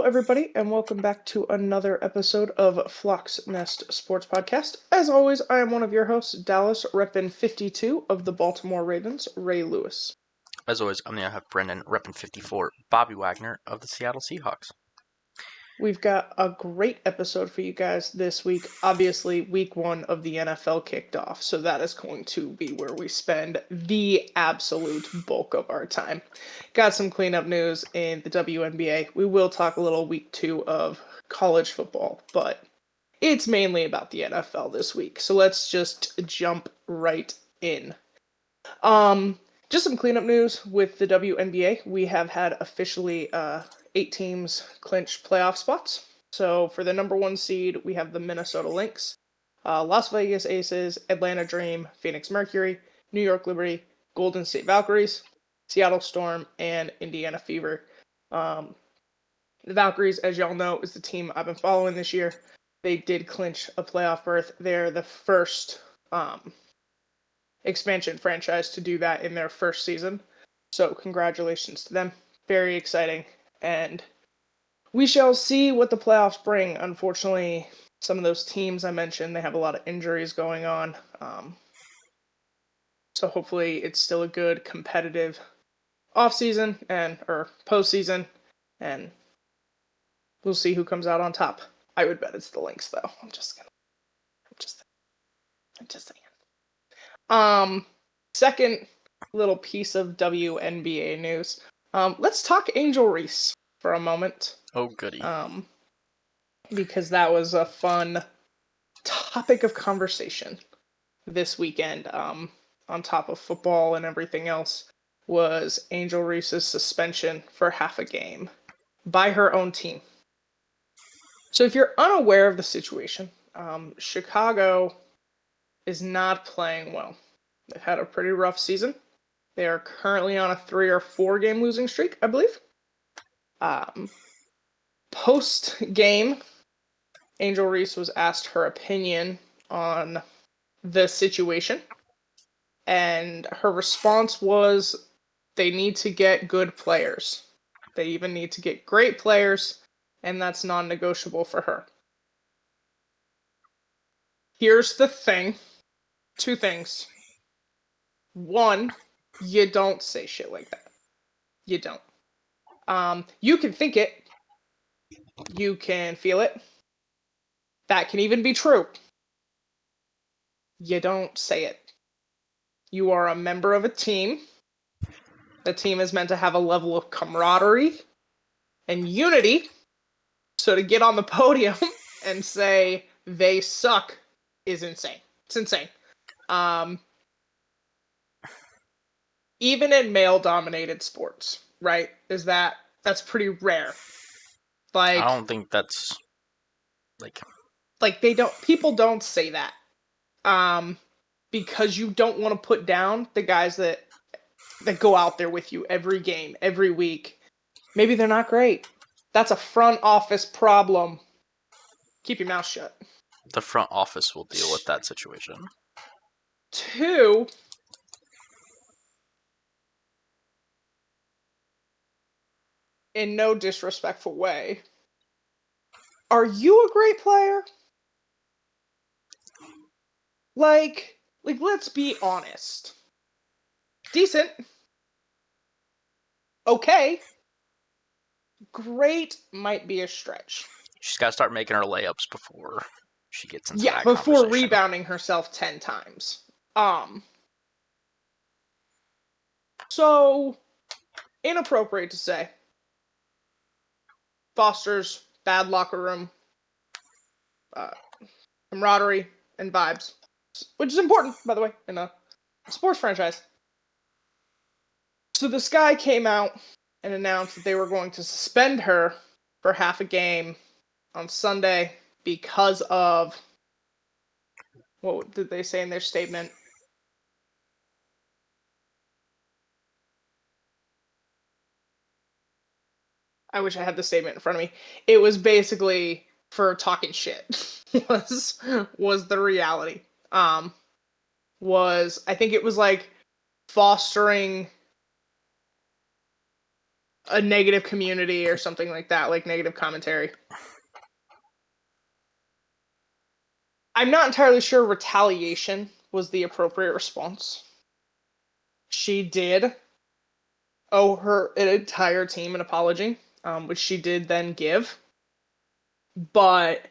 Hello, everybody, and welcome back to another episode of Flock's Nest Sports Podcast. As always, I am one of your hosts, Dallas Reppin 52 of the Baltimore Ravens, Ray Lewis. As always, I'm going to have Brendan repping 54, Bobby Wagner of the Seattle Seahawks. We've got a great episode for you guys this week. Obviously, week one of the NFL kicked off, so that is going to be where we spend the absolute bulk of our time. Got some cleanup news in the WNBA. We will talk a little week two of college football, but it's mainly about the NFL this week. So let's just jump right in. Just some cleanup news with the WNBA. We have had officially 8 teams clinch playoff spots. So for the number 1 seed, we have the Minnesota Lynx, Las Vegas Aces, Atlanta Dream, Phoenix Mercury, New York Liberty, Golden State Valkyries, Seattle Storm, and Indiana Fever. The Valkyries, as y'all know, is the team I've been following this year. They did clinch a playoff berth. They're the first expansion franchise to do that in their first season. So congratulations to them. Very exciting. And we shall see what the playoffs bring. Unfortunately, some of those teams I mentioned, they have a lot of injuries going on. So hopefully it's still a good competitive offseason or postseason. And we'll see who comes out on top. I would bet it's the Lynx, though. I'm just saying. Second little piece of WNBA news. Let's talk Angel Reese for a moment. Oh, goody. Because that was a fun topic of conversation this weekend. On top of football and everything else, was Angel Reese's suspension for half a game by her own team. So if you're unaware of the situation, Chicago is not playing well. They've had a pretty rough season. They are currently on a 3 or 4 game losing streak, I believe. Post-game, Angel Reese was asked her opinion on the situation. And her response was, they need to get good players. They even need to get great players, and that's non-negotiable for her. Here's the thing. 2 things. 1, you don't say shit like that. You don't. You can think it. You can feel it. That can even be true. You don't say it. You are a member of a team. The team is meant to have a level of camaraderie and unity. So to get on the podium and say they suck is insane. It's insane. Even in male-dominated sports, right? That's pretty rare. I don't think that's people don't say that. Because you don't want to put down the guys that go out there with you every game, every week. Maybe they're not great. That's a front office problem. Keep your mouth shut. The front office will deal with that situation. 2, in no disrespectful way, are you a great player? Like, let's be honest. Decent. Okay. Great might be a stretch. She's got to start making her layups before she gets into that before conversation. Rebounding herself 10 times. So, inappropriate to say. Fosters bad locker room camaraderie and vibes, which is important, by the way, in a sports franchise. So this guy came out and announced that they were going to suspend her for half a game on Sunday because of, what did they say in their statement? I wish I had the statement in front of me. It was basically for talking shit was the reality. I think it was like fostering a negative community or something like that, like negative commentary. I'm not entirely sure retaliation was the appropriate response. She did owe her an entire team an apology, which she did then give. But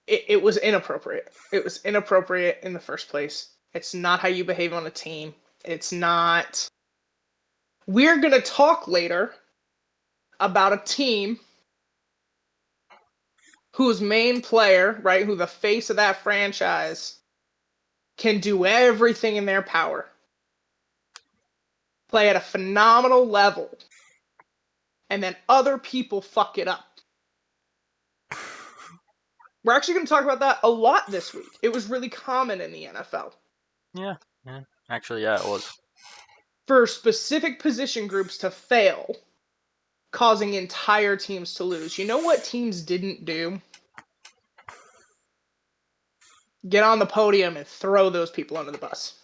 it was inappropriate. It was inappropriate in the first place. It's not how you behave on a team. It's not. We're going to talk later about a team whose main player, right, who the face of that franchise, can do everything in their power, play at a phenomenal level, and then other people fuck it up. We're actually going to talk about that a lot this week. It was really common in the NFL. Yeah. Actually, yeah, it was. For specific position groups to fail, causing entire teams to lose. You know what teams didn't do? Get on the podium and throw those people under the bus.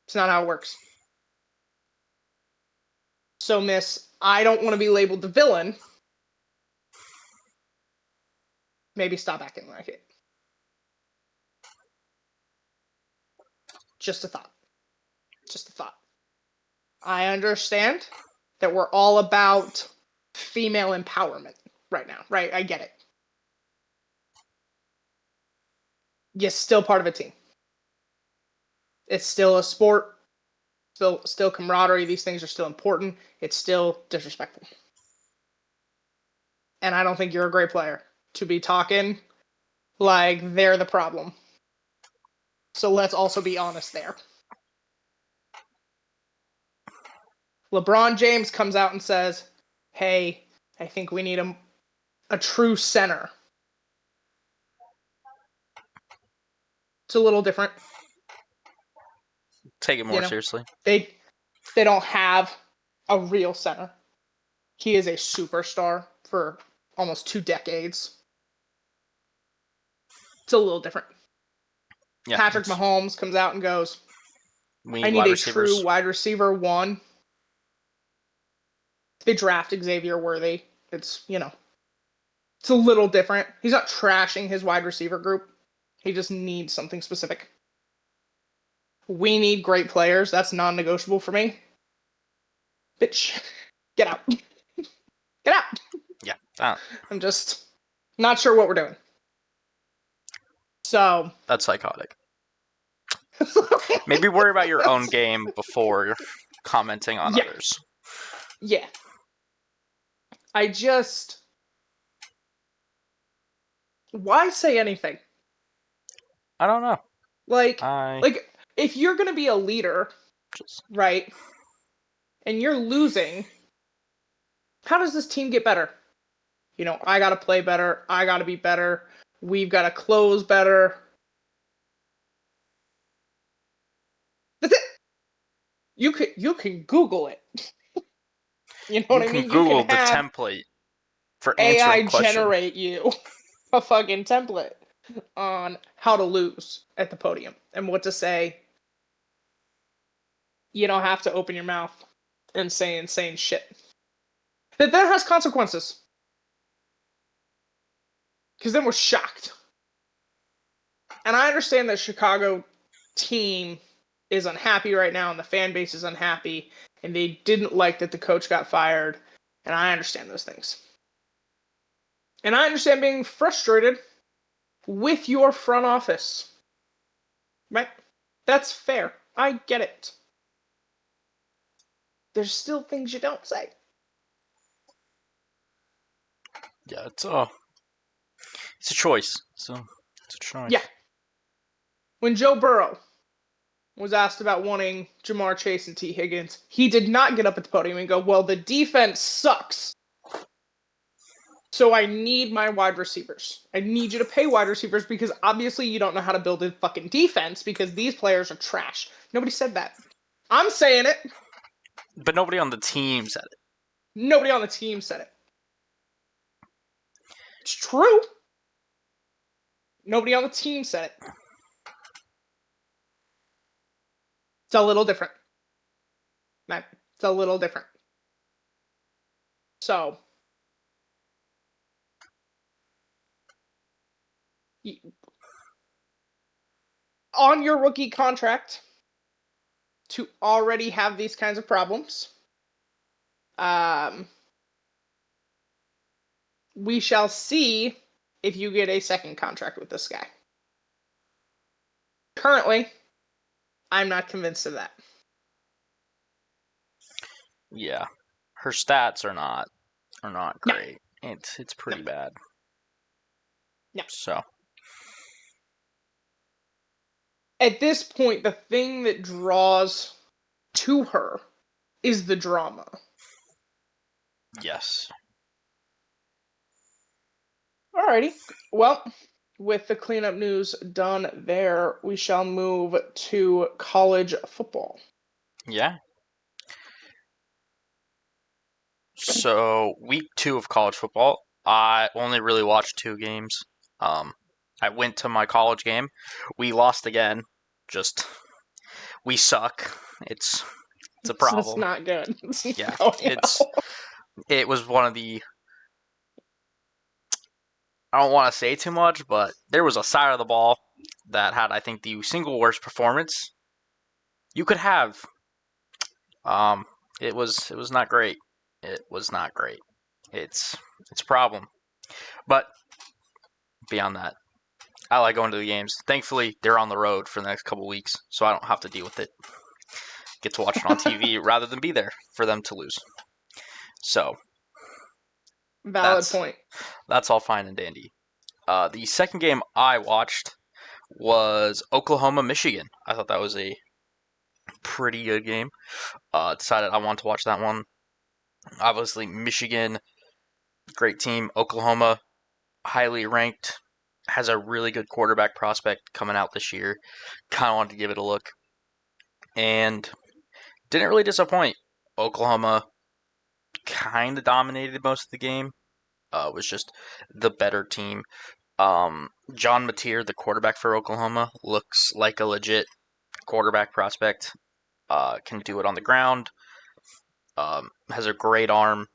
It's not how it works. So, miss, I don't want to be labeled the villain. Maybe stop acting like it. Just a thought. Just a thought. I understand that we're all about female empowerment right now, right? I get it. You're still part of a team. It's still a sport. Still camaraderie. These things are still important. It's still disrespectful. And I don't think you're a great player to be talking like they're the problem. So let's also be honest there. LeBron James comes out and says, hey, I think we need a true center. It's a little different. Take it more seriously. They don't have a real center. He is a superstar for almost 2 decades. It's a little different. Yeah, Patrick Mahomes comes out and goes, I need a true wide receiver 1. They draft Xavier Worthy. It's, it's a little different. He's not trashing his wide receiver group. He just needs something specific. We need great players. That's non-negotiable for me. Bitch, get out. Get out. Yeah. I'm just not sure what we're doing. So. That's psychotic. Maybe worry about your own game before commenting on others. Yeah. Why say anything? I don't know. Like if you're going to be a leader, right, and you're losing, how does this team get better? I got to play better. I got to be better. We've got to close better. That's it. You can Google it. You know what I mean? You can Google the template for answering AI generate you a fucking template on how to lose at the podium and what to say. You don't have to open your mouth and say insane shit. That has consequences. Because then we're shocked. And I understand that Chicago team is unhappy right now and the fan base is unhappy and they didn't like that the coach got fired. And I understand those things. And I understand being frustrated with your front office. Right? That's fair. I get it. There's still things you don't say. Yeah, it's a choice. It's a choice. Yeah. When Joe Burrow was asked about wanting Jamar Chase and T. Higgins, he did not get up at the podium and go, well, the defense sucks. So I need my wide receivers. I need you to pay wide receivers because obviously you don't know how to build a fucking defense because these players are trash. Nobody said that. I'm saying it. But nobody on the team said it. Nobody on the team said it. It's true. Nobody on the team said it. It's a little different. It's a little different. So, on your rookie contract, to already have these kinds of problems, we shall see if you get a second contract with this guy. Currently, I'm not convinced of that. Yeah, her stats are not No. great. It's pretty bad. No. So At this point, the thing that draws to her is the drama. yes. Alrighty. Well, with the cleanup news done there, we shall move to college football. Yeah. So week 2 of college football, I only really watched 2 games. I went to my college game. We lost again. Just we suck. It's a It's problem. not good. It's not Yeah, going well. it was one of the. I don't want to say too much, but there was a side of the ball that had, I think, the single worst performance you could have. Um, it was not great. It was not great. It's a problem. But beyond that, I like going to the games. Thankfully, they're on the road for the next couple weeks, so I don't have to deal with it. Get to watch it on TV rather than be there for them to lose. So Valid that's point. that's all fine and dandy. The second game I watched was Oklahoma Michigan. I thought that was a pretty good game. Decided I wanted to watch that one. Obviously, Michigan, great team. Oklahoma, highly ranked, has a really good quarterback prospect coming out this year. Kind of wanted to give it a look, and didn't really disappoint. Oklahoma kind of dominated most of the game. Was just the better team. John Mateer, the quarterback for Oklahoma, looks like a legit quarterback prospect. Can do it on the ground. Has a great arm.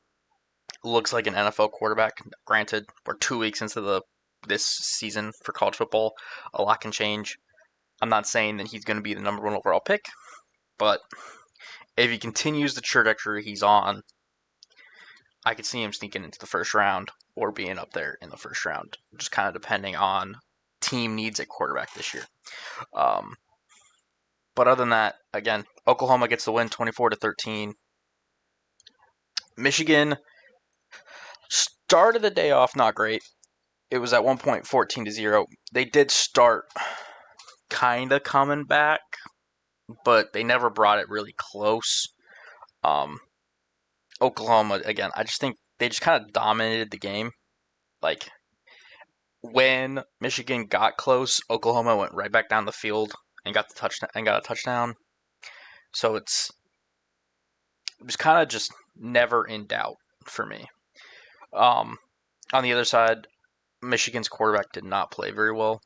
Looks like an NFL quarterback. Granted, we're 2 weeks into this season for college football. A lot can change. I'm not saying that he's going to be the number 1 overall pick, but if he continues the trajectory he's on, I could see him sneaking into the first round or being up there in the first round, just kind of depending on team needs at quarterback this year. Um, but other than that, again, Oklahoma gets the win 24-13. Michigan started the day off not great. It was at one point 14-0. They did start kind of coming back, but they never brought it really close. Oklahoma, again, I just think they just kind of dominated the game. Like, when Michigan got close, Oklahoma went right back down the field and got a touchdown. So it was kind of just never in doubt for me. On the other side, Michigan's quarterback did not play very well.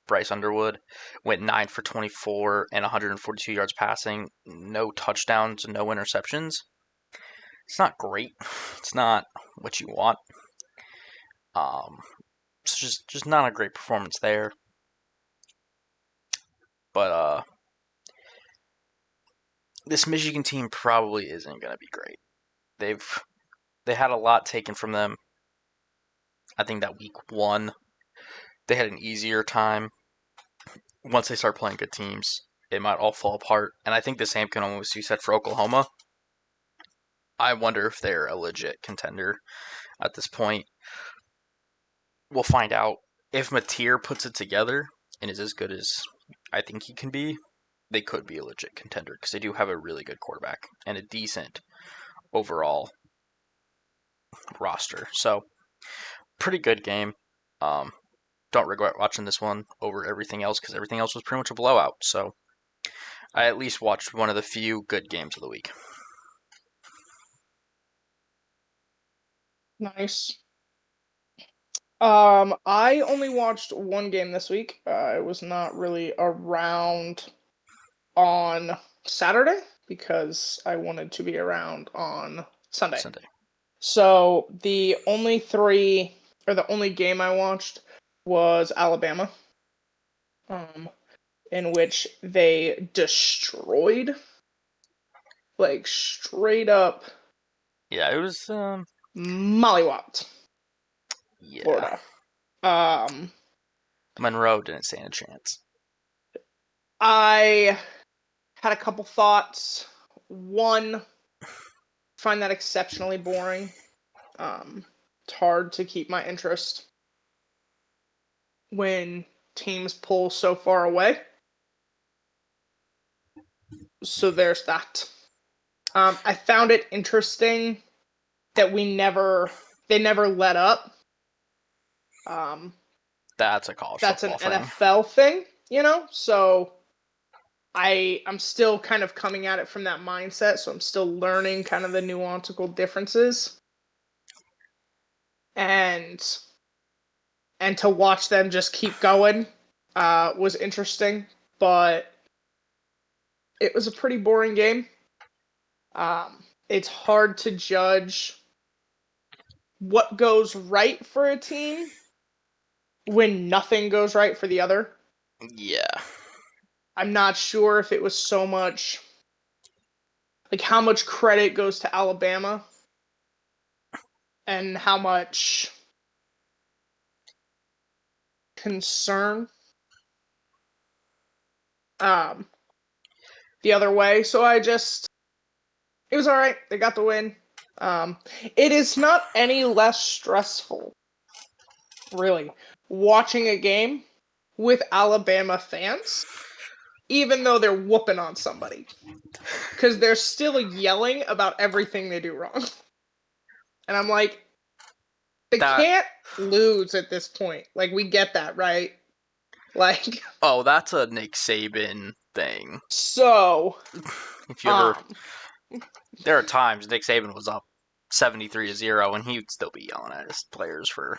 Bryce Underwood went 9 for 24 and 142 yards passing, no touchdowns, no interceptions. It's not great. It's not what you want. It's just not a great performance there. But this Michigan team probably isn't going to be great. They had a lot taken from them. I think that week 1 they had an easier time. Once they start playing good teams, it might all fall apart. And I think the same can almost be said for Oklahoma. I wonder if they're a legit contender at this point. We'll find out. If Mateer puts it together and is as good as I think he can be, they could be a legit contender because they do have a really good quarterback and a decent overall roster. So, pretty good game. Don't regret watching this one over everything else because everything else was pretty much a blowout. So, I at least watched one of the few good games of the week. Nice. I only watched one game this week. I was not really around on Saturday because I wanted to be around on Sunday. So the only game I watched was Alabama, in which they destroyed, like straight up. Yeah, it was. Mollywopped Yeah. Florida. Monroe didn't stand a chance. I had a couple thoughts. One, find that exceptionally boring. It's hard to keep my interest when teams pull so far away. So there's that. I found it interesting that they never let up. That's a college That's an football thing. NFL thing, so I'm still kind of coming at it from that mindset, so I'm still learning kind of the nuancical differences. And to watch them just keep going was interesting, but it was a pretty boring game. It's hard to judge what goes right for a team when nothing goes right for the other. Yeah. I'm not sure if it was so much like how much credit goes to Alabama and how much concern the other way. So it was all right. They got the win. It is not any less stressful, really, watching a game with Alabama fans, even though they're whooping on somebody, because they're still yelling about everything they do wrong. And I'm like, they can't lose at this point. Like, we get that, right? Like, oh, that's a Nick Saban thing. So, if you ever, there are times Nick Saban was up 73-0, and he would still be yelling at his players for.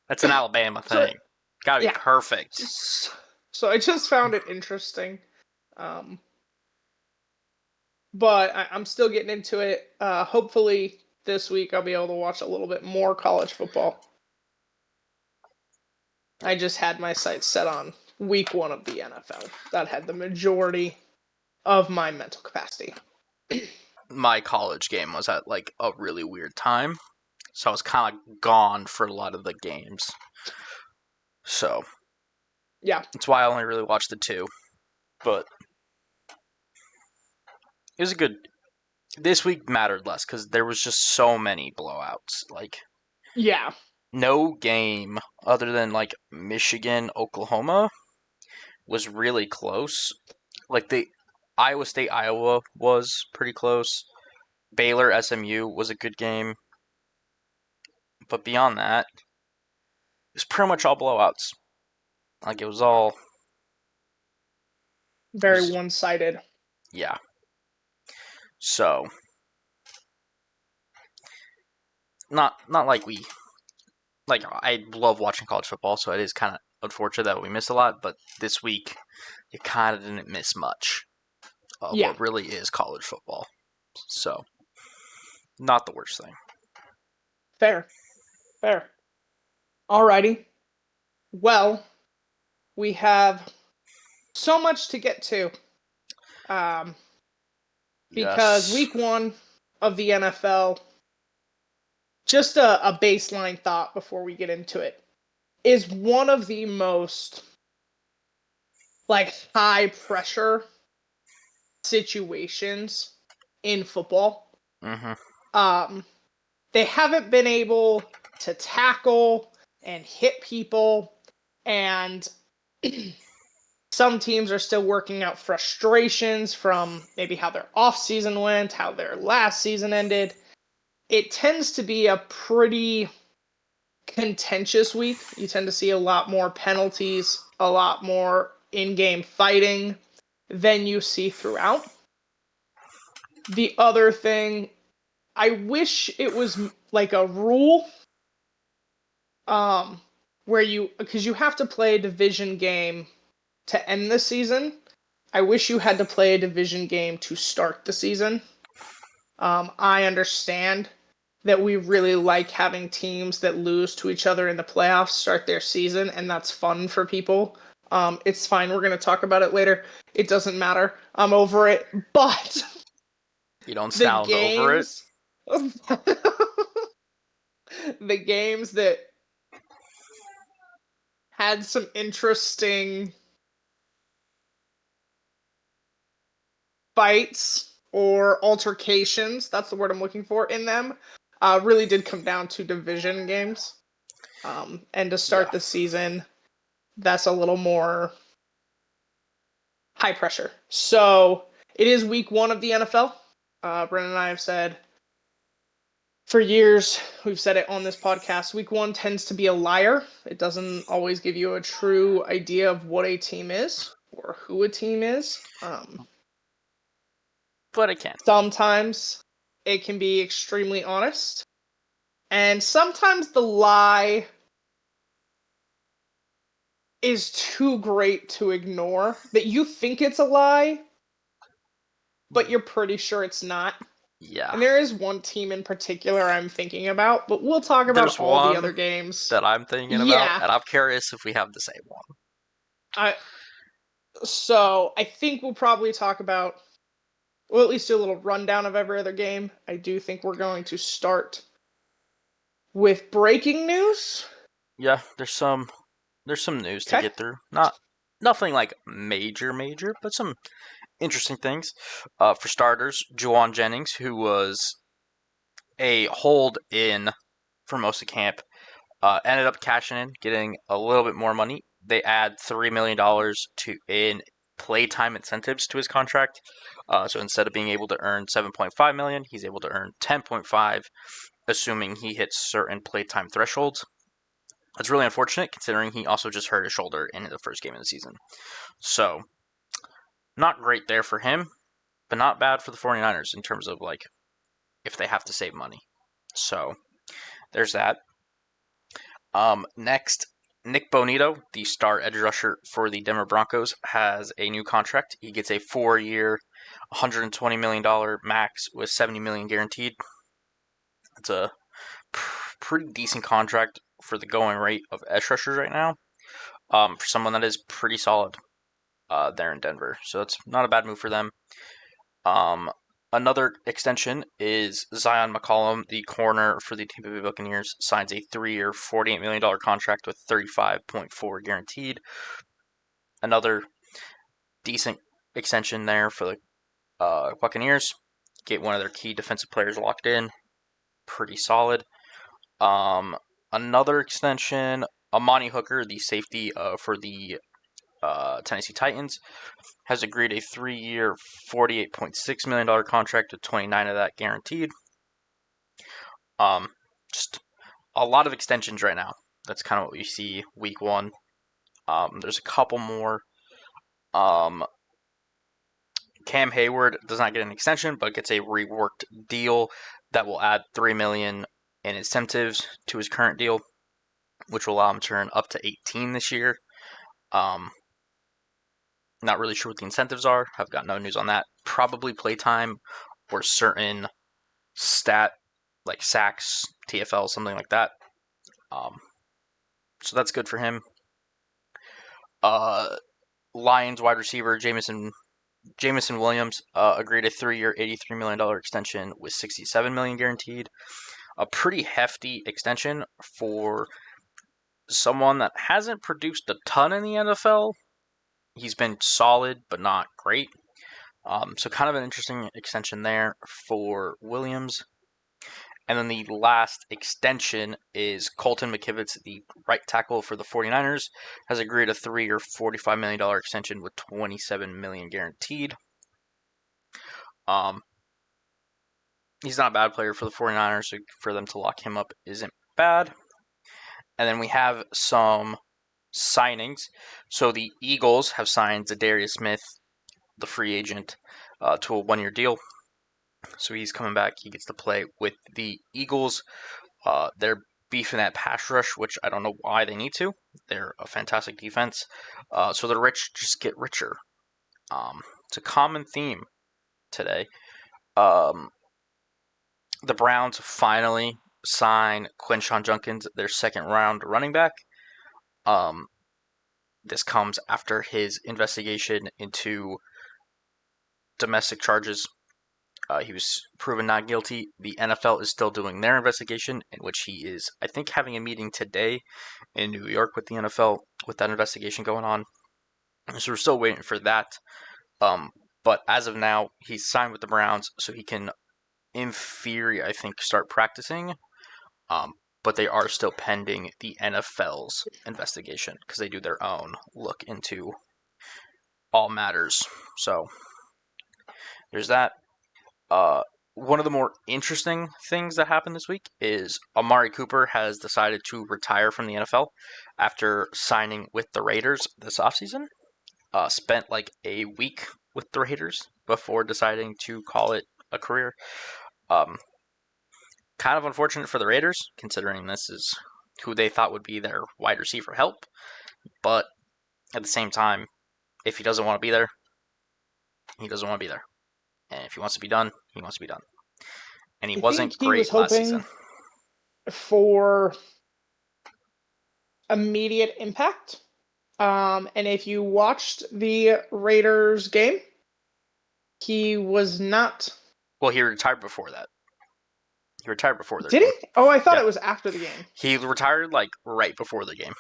That's an Alabama thing. Gotta be perfect. So I just found it interesting. But I'm still getting into it. Hopefully this week I'll be able to watch a little bit more college football. I just had my sights set on week 1 of the NFL. That had the majority of my mental capacity. My college game was at like a really weird time, so I was kind of gone for a lot of the games. So yeah, that's why I only really watched the 2. But it was a good. This week mattered less because there was just so many blowouts. Like, yeah, no game other than like Michigan, Oklahoma was really close. Like the Iowa State, Iowa was pretty close. Baylor, SMU was a good game. But beyond that, it was pretty much all blowouts. Like, it was all very one-sided. Yeah. So, not like we like. I love watching college football, so it is kind of unfortunate that we missed a lot. But this week, you kind of didn't miss much of what really is college football. So, not the worst thing. Fair. Alrighty. Well, we have so much to get to. Because week 1 of the NFL, just a baseline thought before we get into it, is one of the most like high pressure situations in football. Mm-hmm. They haven't been able to tackle and hit people, and some teams are still working out frustrations from maybe how their off-season went, how their last season ended. It tends to be a pretty contentious week. You tend to see a lot more penalties, a lot more in-game fighting than you see throughout. The other thing, I wish it was like a rule where because you have to play a division game to end the season, I wish you had to play a division game to start the season. I understand that we really like having teams that lose to each other in the playoffs start their season, and that's fun for people. It's fine. We're going to talk about it later. It doesn't matter. I'm over it. But You don't the sound over it. games, the games that had some interesting fights or altercations, that's the word I'm looking for, in them, really did come down to division games. And to Yeah. start the season, that's a little more high pressure. So it is week 1 of the NFL. Brennan and I have said for years, we've said it on this podcast, week 1 tends to be a liar. It doesn't always give you a true idea of what a team is or who a team is. But it can. Sometimes it can be extremely honest. And sometimes the lie is too great to ignore, that you think it's a lie, but you're pretty sure it's not. Yeah. And there is one team in particular I'm thinking about, but we'll talk about There's all the one other games. that I'm thinking about, Yeah. and I'm curious if we have the same one. So I think we'll probably talk about, well, at least do a little rundown of every other game. I do think we're going to start with breaking news. Yeah, there's some news to Okay. get through. Nothing like major, but some interesting things. For starters, Juwan Jennings, who was a hold in for most of camp, ended up cashing in, getting a little bit more money. They add $3 million in playtime incentives to his contract. So instead of being able to earn 7.5 million, he's able to earn 10.5, assuming he hits certain playtime thresholds. It's really unfortunate considering he also just hurt his shoulder in the first game of the season. So, not great there for him, but not bad for the 49ers in terms of like if they have to save money. So, there's that. Next, Nick Bonito, the star edge rusher for the Denver Broncos, has a new contract. He gets a 4-year, $120 million max with $70 million guaranteed. It's a pretty decent contract for the going rate of edge rushers right now. For someone that is pretty solid there in Denver, so it's not a bad move for them. Another extension is Zion McCollum, the corner for the Tampa Bay Buccaneers, signs a 3-year, $48 million contract with 35.4 guaranteed. Another decent extension there for the Buccaneers. Get one of their key defensive players locked in. Pretty solid. Another extension, Amani Hooker, the safety for the Tennessee Titans, has agreed a 3-year, $48.6 million contract with 29 of that guaranteed. Just a lot of extensions right now. That's kind of what we see week 1. There's a couple more. Cam Hayward does not get an extension, but gets a reworked deal that will add $3 million in incentives to his current deal, which will allow him to earn up to 18 this year. Not really sure what the incentives are. I've got no news on that. Probably playtime or certain stat like sacks, TFL, something like that. So that's good for him. Lions wide receiver Jameson Williams agreed a 3-year, $83 million extension with $67 million guaranteed. A pretty hefty extension for someone that hasn't produced a ton in the NFL. He's been solid, but not great. So kind of an interesting extension there for Williams. And then the last extension is Colton McKivitz, the right tackle for the 49ers, has agreed a 3-year, $45 million extension with $27 million guaranteed. He's not a bad player for the 49ers, so for them to lock him up isn't bad. And then we have some signings. So the Eagles have signed Zadarius Smith, the free agent, to a 1-year deal. So he's coming back. He gets to play with the Eagles. They're beefing that pass rush, which I don't know why they need to. They're a fantastic defense. So the rich just get richer. It's a common theme today. Um, the Browns finally sign Quinshon Judkins, their second round running back. Um, this comes after his investigation into domestic charges. He was proven not guilty. The NFL is still doing their investigation, in which he is, I think, having a meeting today in New York with the NFL with that investigation going on. So we're still waiting for that. But as of now, he's signed with the Browns, so he can, in theory, I think, start practicing. But they are still pending the NFL's investigation because they do their own look into all matters. So there's that. Uh, One of the more interesting things that happened this week is Amari Cooper has decided to retire from the NFL after signing with the Raiders this offseason. Spent like a week with the Raiders before deciding to call it a career. Um, Kind of unfortunate for the Raiders, considering this is who they thought would be their wide receiver help. But at the same time, if he doesn't want to be there, he doesn't want to be there. And if he wants to be done, he wants to be done. And he I think wasn't he was great last season. hoping for immediate impact. And if you watched the Raiders game, he was not. Well, he retired before that. He retired before their Did game. he? Oh, I thought Yeah. it was after the game. He retired like right before the game.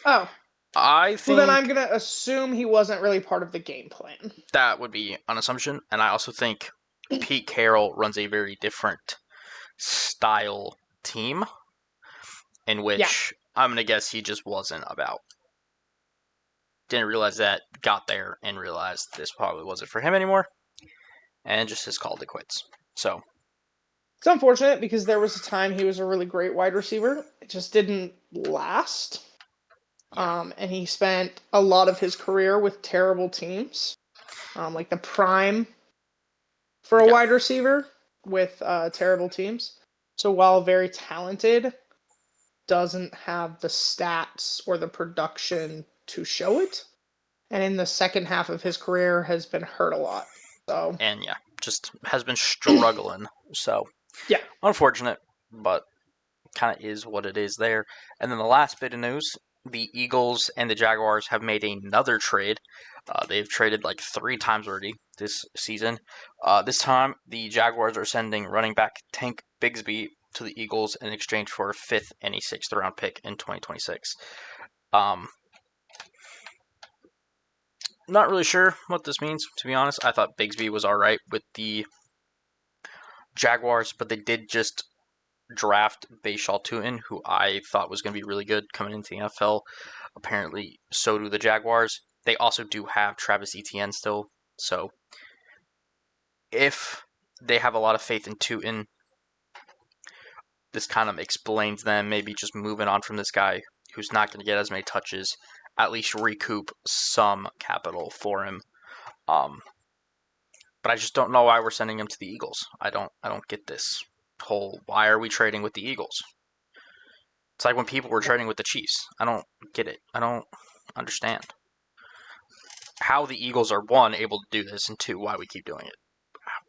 Oh. I Well, think then I'm going to assume he wasn't really part of the game plan. that would be an assumption. And I also think Pete Carroll runs a very different style team in which I'm going to guess he just wasn't about. Didn't realize that, got there, and realized this probably wasn't for him anymore, and just has called it quits. So It's unfortunate because there was a time he was a really great wide receiver. It just didn't last. yeah. And he spent a lot of his career with terrible teams, like the prime for a Yeah. wide receiver with terrible teams. So while very talented, doesn't have the stats or the production to show it. And in the second half of his career has been hurt a lot. So And yeah, just has been struggling. So yeah, unfortunate, but kind of is what it is there. And then the last bit of news, the Eagles and the Jaguars have made another trade. They've traded like 3 times already this season. This time, the Jaguars are sending running back Tank Bigsby to the Eagles in exchange for a 5th and a 6th round pick in 2026. Not really sure what this means, to be honest. I thought Bigsby was alright with the Jaguars, but they did just draft Bashal Tutin, who I thought was going to be really good coming into the NFL. Apparently, so do the Jaguars. They also do have Travis Etienne still, so if they have a lot of faith in Tutin, this kind of explains them maybe just moving on from this guy who's not going to get as many touches, at least recoup some capital for him. But I just don't know why we're sending him to the Eagles. I don't get this whole why are we trading with the Eagles? It's like when people were trading with the Chiefs. I don't get it. I don't understand how the Eagles are, one, able to do this, and two, why we keep doing it.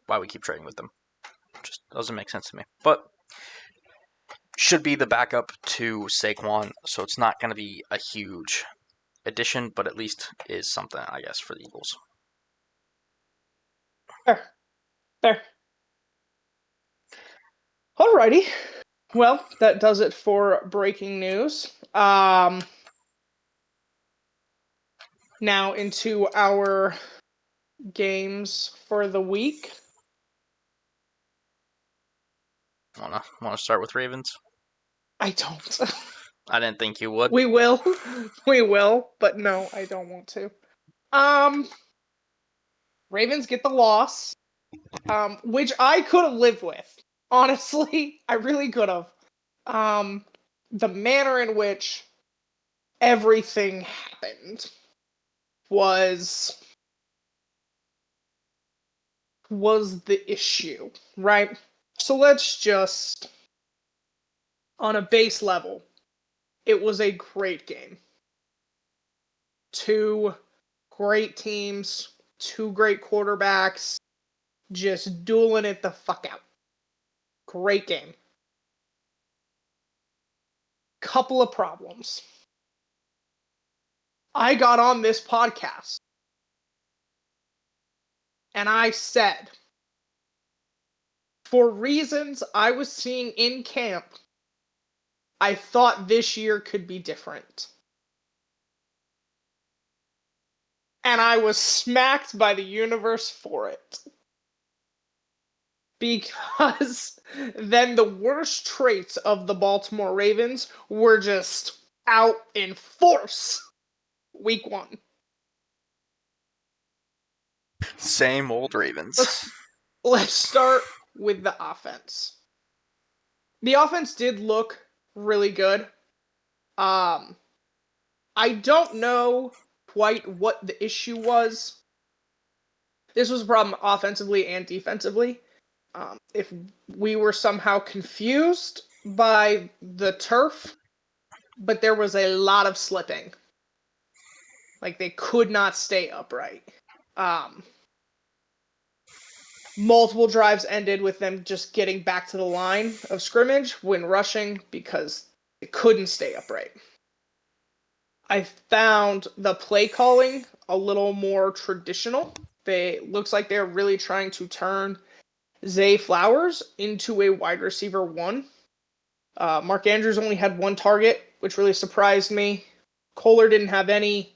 Why we keep trading with them. Just doesn't make sense to me. But should be the backup to Saquon, so it's not going to be a huge addition, but at least is something, I guess, for the Eagles. fair. Alrighty. Well, that does it for breaking news. Now into our games for the week. Wanna start with Ravens? I don't. I didn't think you would. We will, but no, I don't want to. Ravens get the loss, which I could have lived with. Honestly, I really could have. The manner in which everything happened was the issue, right? So let's just, on a base level, it was a great game. Two great teams Two great quarterbacks, just dueling it the fuck out. Great game. Couple of problems. I got on this podcast and I said, for reasons I was seeing in camp, I thought this year could be different. And I was smacked by the universe for it. Because then the worst traits of the Baltimore Ravens were just out in force week 1. Same old Ravens. Let's start with the offense. The offense did look really good. I don't know quite what the issue was. This was a problem offensively and defensively. If we were somehow confused by the turf, but there was a lot of slipping. Like, they could not stay upright. Multiple drives ended with them just getting back to the line of scrimmage when rushing because they couldn't stay upright. I found the play calling a little more traditional. Looks like they're really trying to turn Zay Flowers into a wide receiver 1. Mark Andrews only had 1 target, which really surprised me. Kohler didn't have any.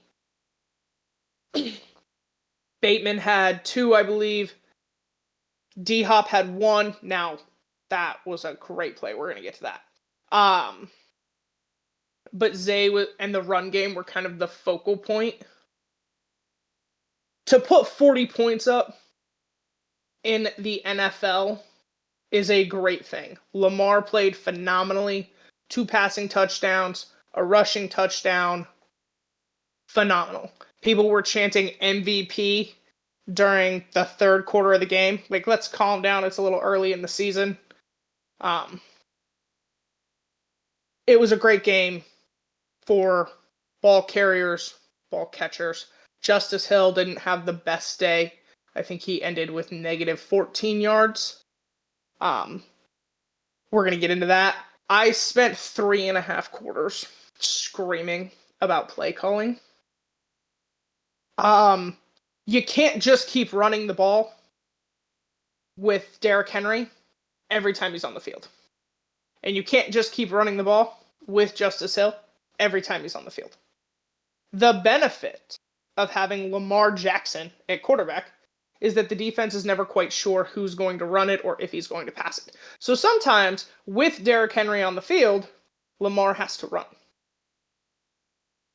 Bateman had 2, I believe. D-Hop had 1. Now, that was a great play. We're going to get to that. But Zay and the run game were kind of the focal point. To put 40 points up in the NFL is a great thing. Lamar played phenomenally. 2 passing touchdowns, a rushing touchdown. Phenomenal. People were chanting MVP during the third quarter of the game. Like, let's calm down. It's a little early in the season. It was a great game for ball carriers, ball catchers. Justice Hill didn't have the best day. I think he ended with negative 14 yards. We're going to get into that. I spent 3.5 quarters screaming about play calling. You can't just keep running the ball with Derrick Henry every time he's on the field. And you can't just keep running the ball with Justice Hill every time he's on the field. The benefit of having Lamar Jackson at quarterback is that the defense is never quite sure who's going to run it or if he's going to pass it. So sometimes, with Derrick Henry on the field, Lamar has to run.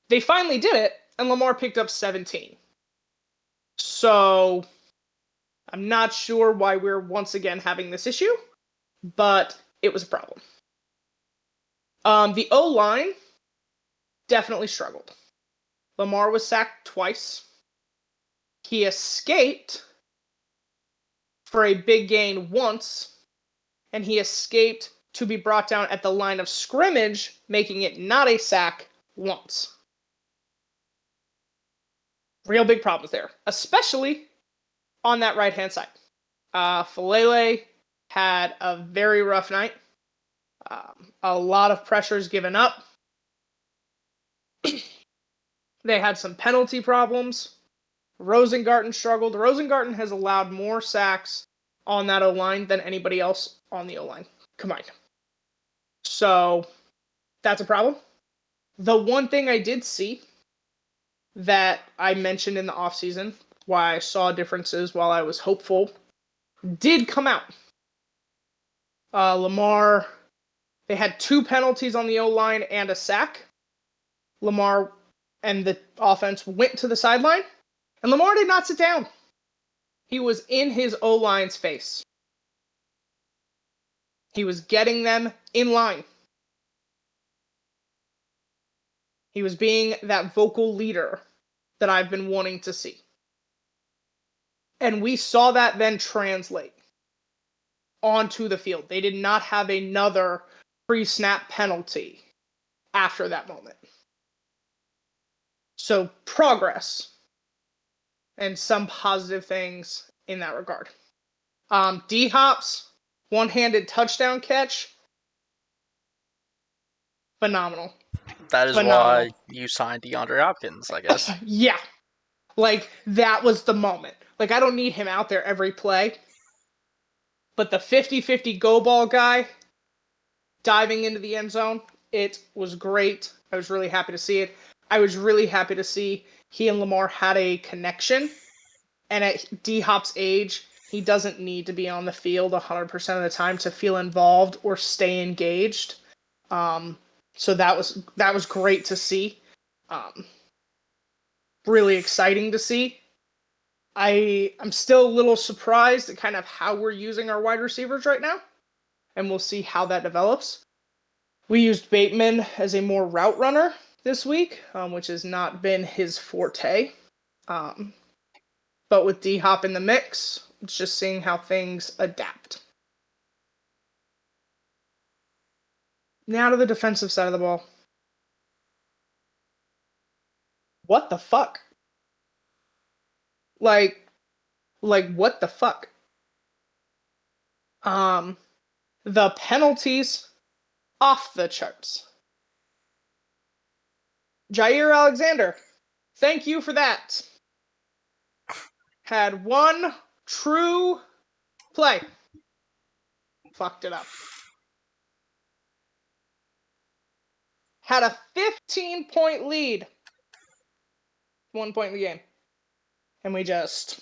They finally did it, and Lamar picked up 17. So I'm not sure why we're once again having this issue, but it was a problem. The O-line definitely struggled. Lamar was sacked twice. He escaped for a big gain once, and he escaped to be brought down at the line of scrimmage, making it not a sack once. Real big problems there, especially on that right-hand side. Falele had a very rough night. A lot of pressures given up. They had some penalty problems. Rosengarten struggled. Rosengarten has allowed more sacks on that O-line than anybody else on the O-line combined. So that's a problem. The one thing I did see that I mentioned in the offseason, why I saw differences while I was hopeful, did come out. Lamar, they had 2 penalties on the O-line and a sack. Lamar and the offense went to the sideline, and Lamar did not sit down. He was in his O-line's face. He was getting them in line. He was being that vocal leader that I've been wanting to see. And we saw that then translate onto the field. They did not have another pre-snap penalty after that moment. So progress. and some positive things in that regard. D-Hop's one-handed touchdown catch, phenomenal. That is Phenomenal. why you signed DeAndre Hopkins, I guess. Yeah. Like, that was the moment. Like, I don't need him out there every play, but the 50-50 go ball guy diving into the end zone, it was great. I was really happy to see it. I was really happy to see he and Lamar had a connection. And at D-Hop's age, he doesn't need to be on the field 100% of the time to feel involved or stay engaged. So that was great to see. Really exciting to see. I'm still a little surprised at kind of how we're using our wide receivers right now, and we'll see how that develops. We used Bateman as a more route runner this week, which has not been his forte. But with D-Hop in the mix, it's just seeing how things adapt. Now to the defensive side of the ball. What the fuck? Like what the fuck? The penalties off the charts. Jair Alexander, thank you for that. Had one true play. Fucked it up. Had a 15-point lead. 1 point in the game. And we just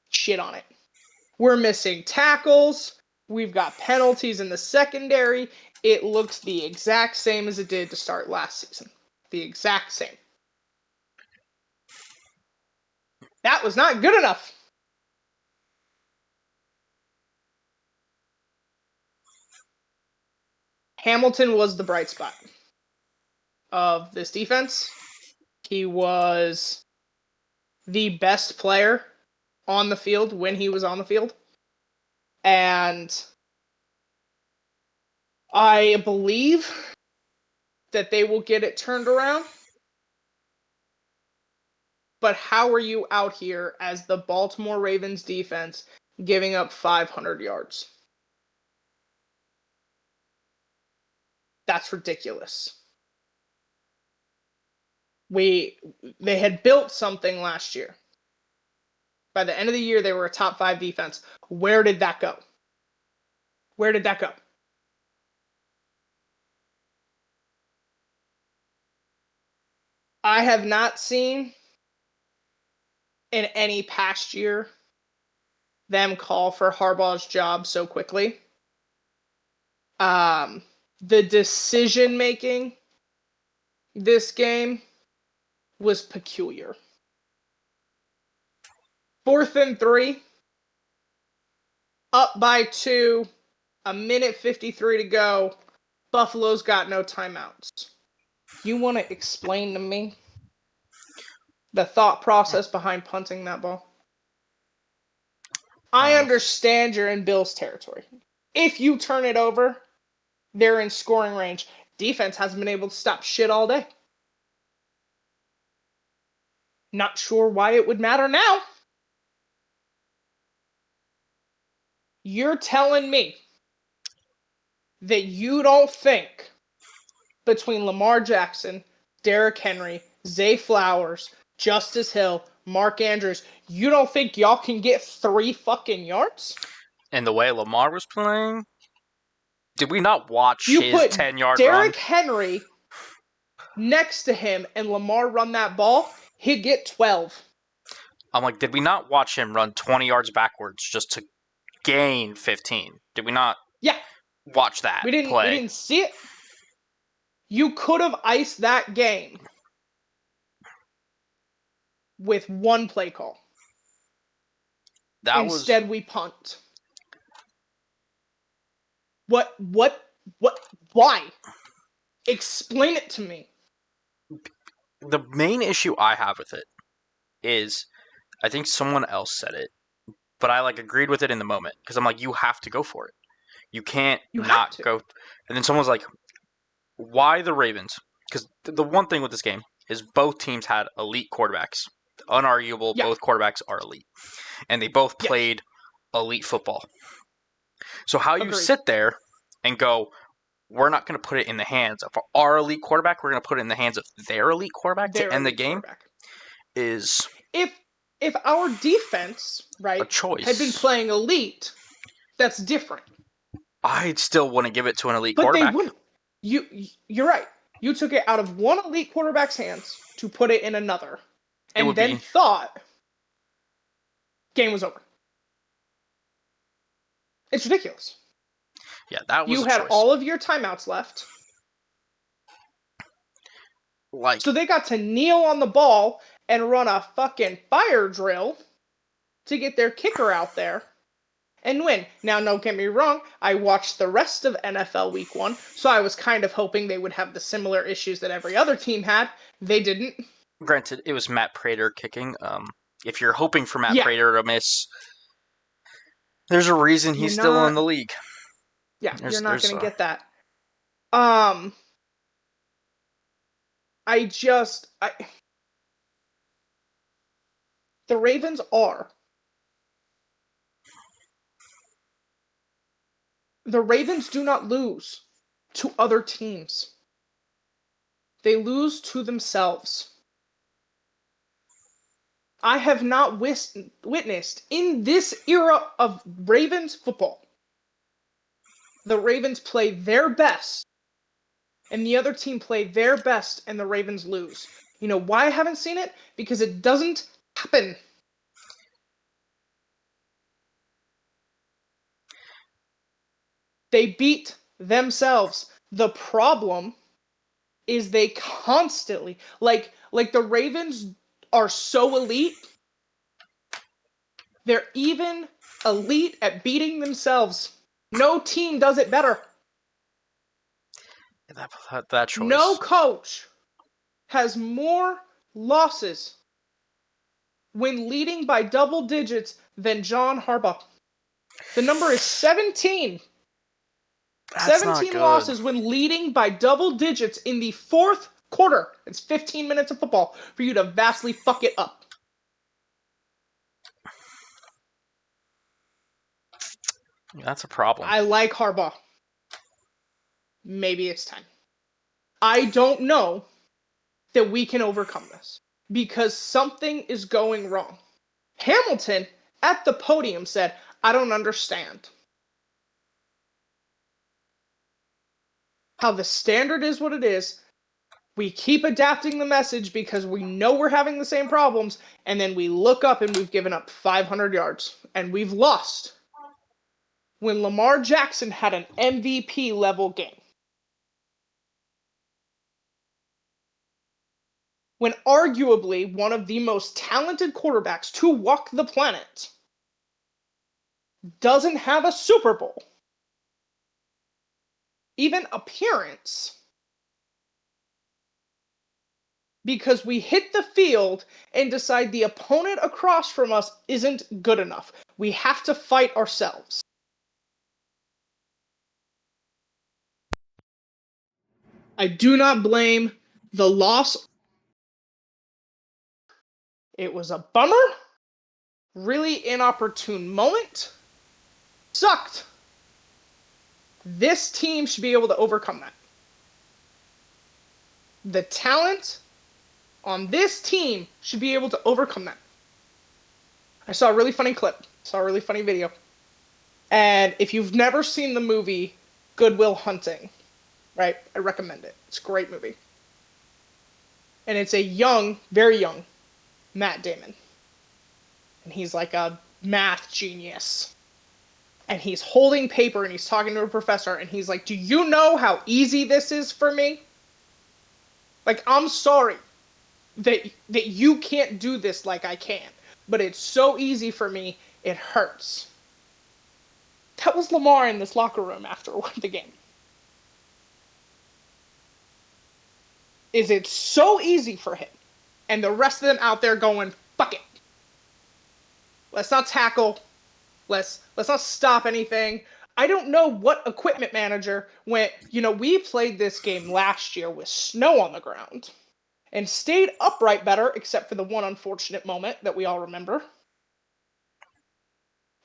shit on it. We're missing tackles. We've got penalties in the secondary. It looks the exact same as it did to start last season. The exact same. That was not good enough. Hamilton was the bright spot of this defense. He was the best player on the field when he was on the field. And I believe that they will get it turned around. But how are you out here as the Baltimore Ravens defense giving up 500 yards? That's ridiculous. They had built something last year. By the end of the year, they were a top 5 defense. Where did that go? Where did that go? I have not seen in any past year them call for Harbaugh's job so quickly. The decision making this game was peculiar. 4th and 3, up by 2, a minute 53 to go. Buffalo's got no timeouts. You want to explain to me the thought process behind punting that ball? I understand you're in Bills territory. If you turn it over, they're in scoring range. Defense hasn't been able to stop shit all day. Not sure why it would matter now. You're telling me that you don't think between Lamar Jackson, Derrick Henry, Zay Flowers, Justice Hill, Mark Andrews, you don't think y'all can get 3 fucking yards? And the way Lamar was playing, did we not watch You his put 10-yard Derrick run? Henry next to him and Lamar run that ball, he'd get 12. I'm like, did we not watch him run 20 yards backwards just to gain 15? Did we not watch that play? We didn't see it. You could have iced that game with 1 play call. Instead, we punt. What, why? Explain it to me. The main issue I have with it is, I think someone else said it, but I agreed with it in the moment, because I'm like, you have to go for it. You can't not go. And then someone was like, why the Ravens? Because the one thing with this game is both teams had elite quarterbacks. unarguable. Yeah. Both quarterbacks are elite, and they both Yes. played elite football. So how you Agreed. sit there and go, we're not going to put it in the hands of our elite quarterback. We're going to put it in the hands of their elite quarterback to Their end the elite game quarterback. is If our defense, a right, had been choice. playing elite, that's different. I'd still want to give it to an elite But they quarterback. wouldn't. You're right. You took it out of one elite quarterback's hands to put it in another, It and would then be, thought game was over. It's ridiculous. yeah, that was You a had choice. all of your timeouts left. Like, So they got to kneel on the ball and run a fucking fire drill to get their kicker out there and win. Now, don't get me wrong, I watched the rest of NFL Week 1, so I was kind of hoping they would have the similar issues that every other team had. They didn't. granted, it was Matt Prater kicking. If you're hoping for Matt Yeah, Prater to miss, there's a reason you're he's still in not. the league. Yeah, you're not There's going to get that. Um, I just. The Ravens are. The Ravens do not lose to other teams, they lose to themselves. I have not witnessed in this era of Ravens football the Ravens play their best and the other team play their best and the Ravens lose. You know why I haven't seen it? Because it doesn't happen. They beat themselves. The problem is they constantly like the Ravens are so elite. They're even elite at beating themselves. No team does it better. that No choice. coach has more losses when leading by double digits than John Harbaugh. The number is 17. That's not 17 good. losses when leading by double digits in the fourth quarter. It's 15 minutes of football for you to vastly fuck it up. That's a problem. I like Harbaugh. Maybe it's time. I don't know that we can overcome this because something is going wrong. Hamilton at the podium said, I don't understand how the standard is what it is. We keep adapting the message because we know we're having the same problems, and then we look up and we've given up 500 yards and we've lost when Lamar Jackson had an MVP level game. When arguably one of the most talented quarterbacks to walk the planet doesn't have a Super Bowl, even appearance, because we hit the field and decide the opponent across from us isn't good enough. We have to fight ourselves. I do not blame the loss. It was a bummer, really inopportune moment. Sucked. This team should be able to overcome that. The talent on this team should be able to overcome that. I saw a really funny clip, saw a really funny video. And if you've never seen the movie Good Will Hunting, right, I recommend it. It's a great movie. And it's a young, very young Matt Damon. And he's like a math genius. And he's holding paper and he's talking to a professor and he's like, do you know how easy this is for me? Like, I'm sorry that you can't do this like I can, but it's so easy for me, it hurts. That was Lamar in this locker room after the game. Is it so easy for him? And the rest of them out there going, fuck it. Let's not tackle. Let's not stop anything. I don't know what equipment manager went, we played this game last year with snow on the ground. and stayed upright better, except for the one unfortunate moment that we all remember,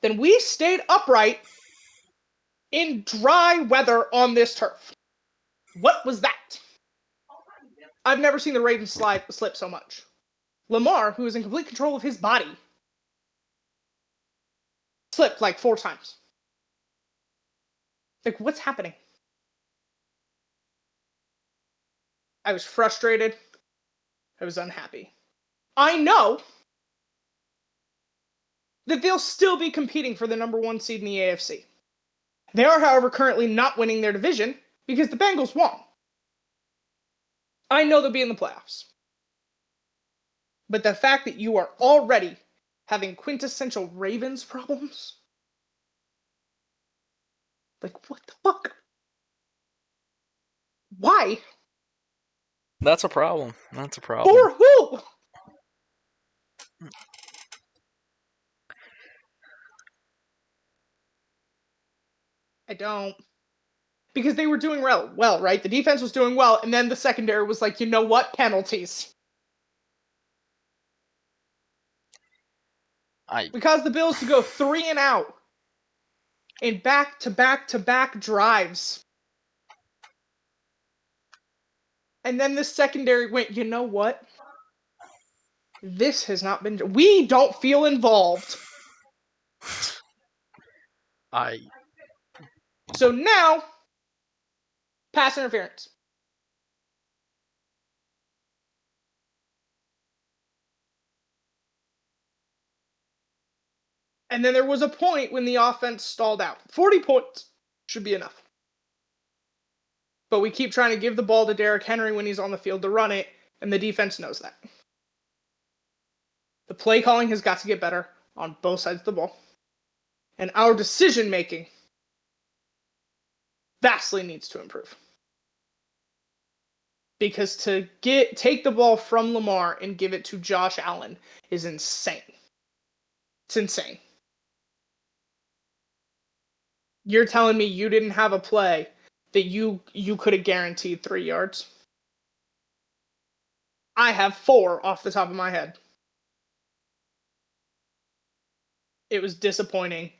then we stayed upright in dry weather on this turf. What was that? I've never seen the Ravens slip so much. Lamar, who is in complete control of his body, slipped like 4 times. Like, what's happening? I was frustrated. I was unhappy. I know that they'll still be competing for the number 1 seed in the AFC. They are, however, currently not winning their division because the Bengals won. I know they'll be in the playoffs. But the fact that you are already having quintessential Ravens problems? Like, what the fuck? Why? That's a problem. That's a problem. For who? I don't. Because they were doing well, right? The defense was doing well, and then the secondary was like, you know what? Penalties. We caused the Bills to go 3 and out in back-to-back-to-back drives. And then the secondary went, you know what? This has not been... We don't feel involved. So now, pass interference. And then there was a point when the offense stalled out. 40 points should be enough. But we keep trying to give the ball to Derrick Henry when he's on the field to run it, and the defense knows that. The play calling has got to get better on both sides of the ball. And our decision-making vastly needs to improve. Because to take the ball from Lamar and give it to Josh Allen is insane. It's insane. You're telling me you didn't have a play that you could have guaranteed 3 yards? I have 4 off the top of my head. It was disappointing,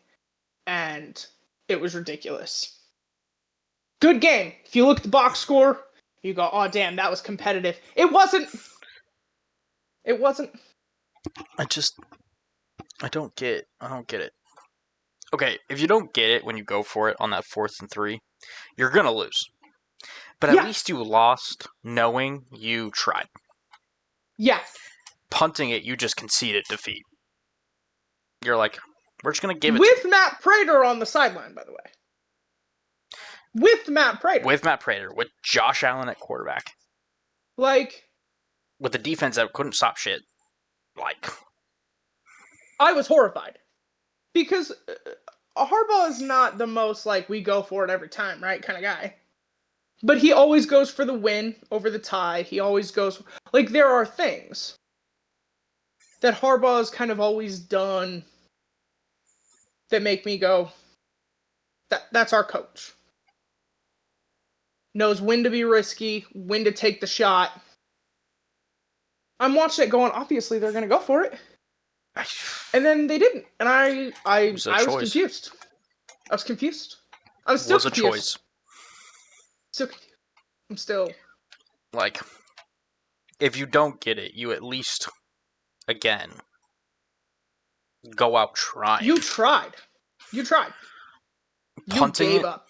and it was ridiculous. Good game. If you look at the box score, you go, oh, damn, that was competitive. It wasn't. It wasn't. I don't get it. Okay, if you don't get it when you go for it on that 4th and 3, you're going to lose. But at least you lost knowing you tried. Yeah. Punting it, you just conceded defeat. You're like, we're just going to give it with Matt Prater on the sideline, by the way. With Matt Prater. With Josh Allen at quarterback. Like, with the defense that couldn't stop shit. Like, I was horrified. Because Harbaugh is not the most, like, we go for it every time, right, kind of guy. But he always goes for the win over the tie. He always goes... Like, there are things that Harbaugh has kind of always done that make me go, that's our coach. Knows when to be risky, when to take the shot. I'm watching it going, obviously they're going to go for it. And then they didn't. And I was confused. I was confused. I'm still confused. Was a choice. Still confused. I'm still... Like, if you don't get it, you at least, again, go out trying. You tried. You gave up.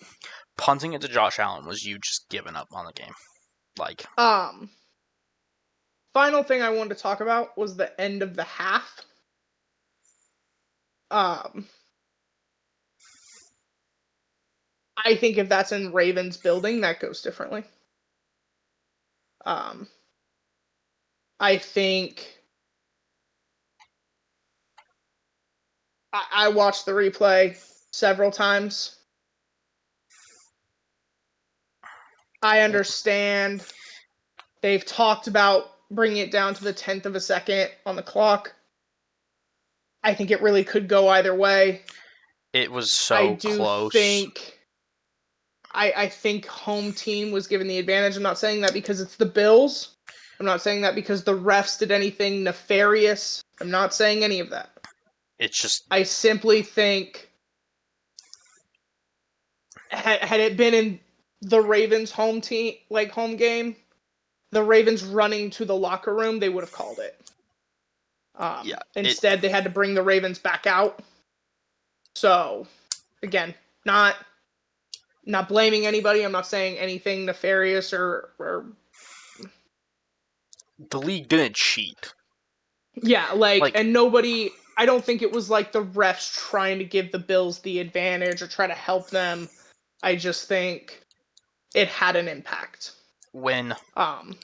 Punting it to Josh Allen was you just giving up on the game. Like... Final thing I wanted to talk about was the end of the half. I think if that's in Ravens building, that goes differently. I think I watched the replay several times. I understand they've talked about bringing it down to the 10th of a second on the clock. I think it really could go either way. It was so close. I think home team was given the advantage. I'm not saying that because it's the Bills, I'm not saying that because the refs did anything nefarious. I'm not saying any of that. It's just I simply think had it been in the Ravens home game, the Ravens running to the locker room, they would have called it. yeah. Instead, they had to bring the Ravens back out. So, again, not blaming anybody. I'm not saying anything nefarious or The league didn't cheat. yeah, Like and nobody. I don't think it was like the refs trying to give the Bills the advantage or try to help them. I just think it had an impact. when Um,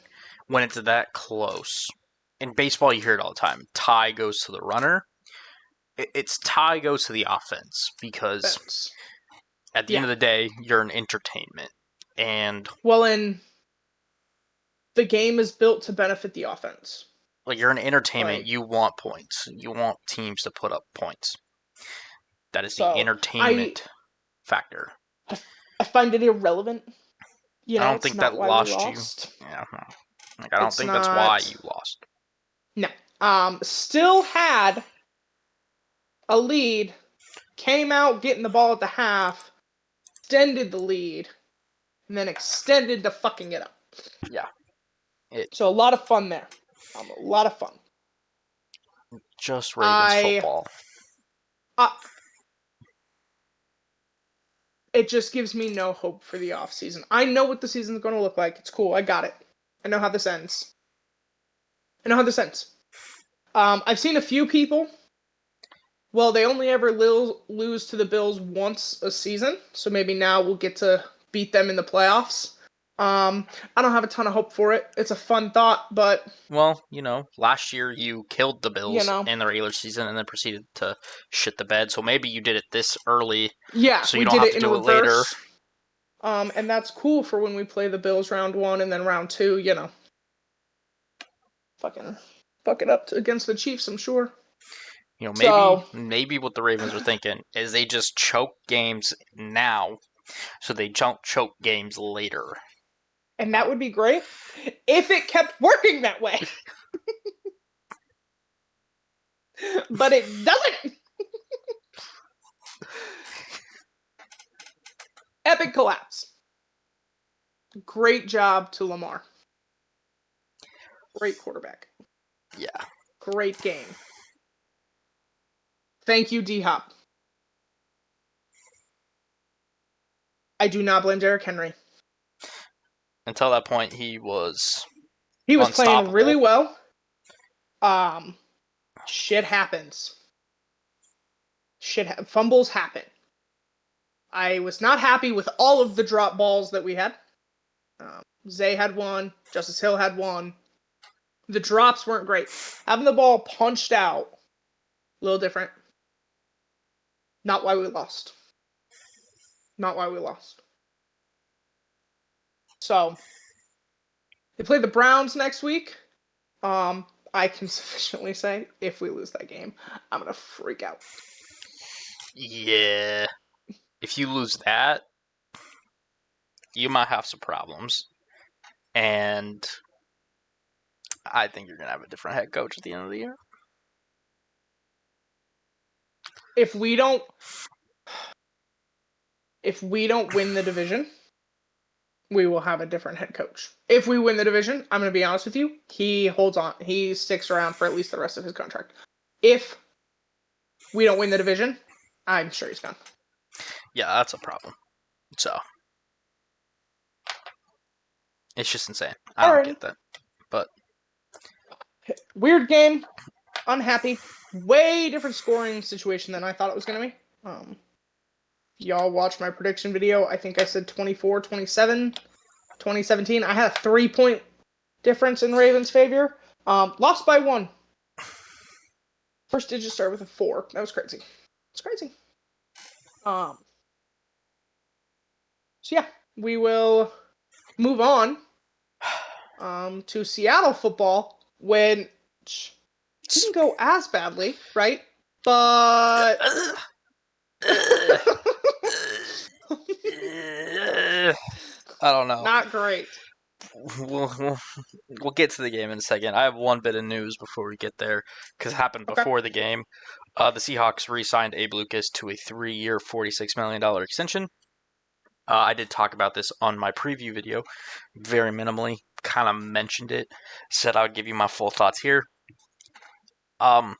when it's that close. In baseball, you hear it all the time. Tie goes to the runner. It's tie goes to the offense because Fence. at the end Yeah. of the day, you're an entertainment, and Well, and the game is built to benefit the offense. like you're an entertainment. Like, You want points. You want teams to put up points. That is the so I entertainment factor. I find it irrelevant. I don't It's think that not why we lost you. lost. Yeah, like I don't It's think that's why not. you lost. No. Still had a lead, came out getting the ball at the half, extended the lead, and then extended to fucking it up. Yeah, So a lot of fun there. A lot of fun. just Ravens football. It just gives me no hope for the offseason. I know what the season's going to look like. It's cool. I got it. I know how this ends. I've seen a few people. Well, they only ever lose to the Bills once a season, so maybe now we'll get to beat them in the playoffs. I don't have a ton of hope for it. It's a fun thought, but Well, last year you killed the you Bills know, in the regular season and then proceeded to shit the bed. So maybe you did it this early, yeah, so you we don't did have it to in do it later. reverse. And that's cool for when we play the Bills round 1 and then round 2, fucking fuck it up against the Chiefs, I'm sure. Maybe So, what the Ravens are thinking is they just choke games now, so they don't choke games later. and that would be great if it kept working that way. But it doesn't. Epic collapse. Great job to Lamar. Great quarterback. Yeah. Great game. Thank you, D-Hop. I do not blame Derrick Henry. Until that point, he was playing really unstoppable. well. Shit happens. Fumbles happen. I was not happy with all of the drop balls that we had. Zay had one. Justice Hill had one. The drops weren't great. Having the ball punched out, a little different. Not why we lost. So, they play the Browns next week. I can sufficiently say, if we lose that game, I'm going to freak out. Yeah. If you lose that, you might have some problems. And I think you're going to have a different head coach at the end of the year. If we don't win the division, we will have a different head coach. If we win the division, I'm going to be honest with you, he holds on. He sticks around for at least the rest of his contract. If we don't win the division, I'm sure he's gone. Yeah, that's a problem. So, it's just insane. I don't get that. But weird game. Unhappy. Way different scoring situation than I thought it was going to be. Y'all watched my prediction video. I think I said 24-27, 2017. I had a 3-point difference in Ravens' favor. Lost by 1. First digit started with a 4. That was crazy. It's crazy. So yeah, we will move on to Seattle football, which didn't go as badly, right? But I don't know. Not great. we'll, we'll get to the game in a second. I have one bit of news before we get there because it happened Okay. before the game. The Seahawks re-signed Abe Lucas to a 3-year, $46 million extension. I did talk about this on my preview video, very minimally. Kind of mentioned it. Said I would give you my full thoughts here. Um,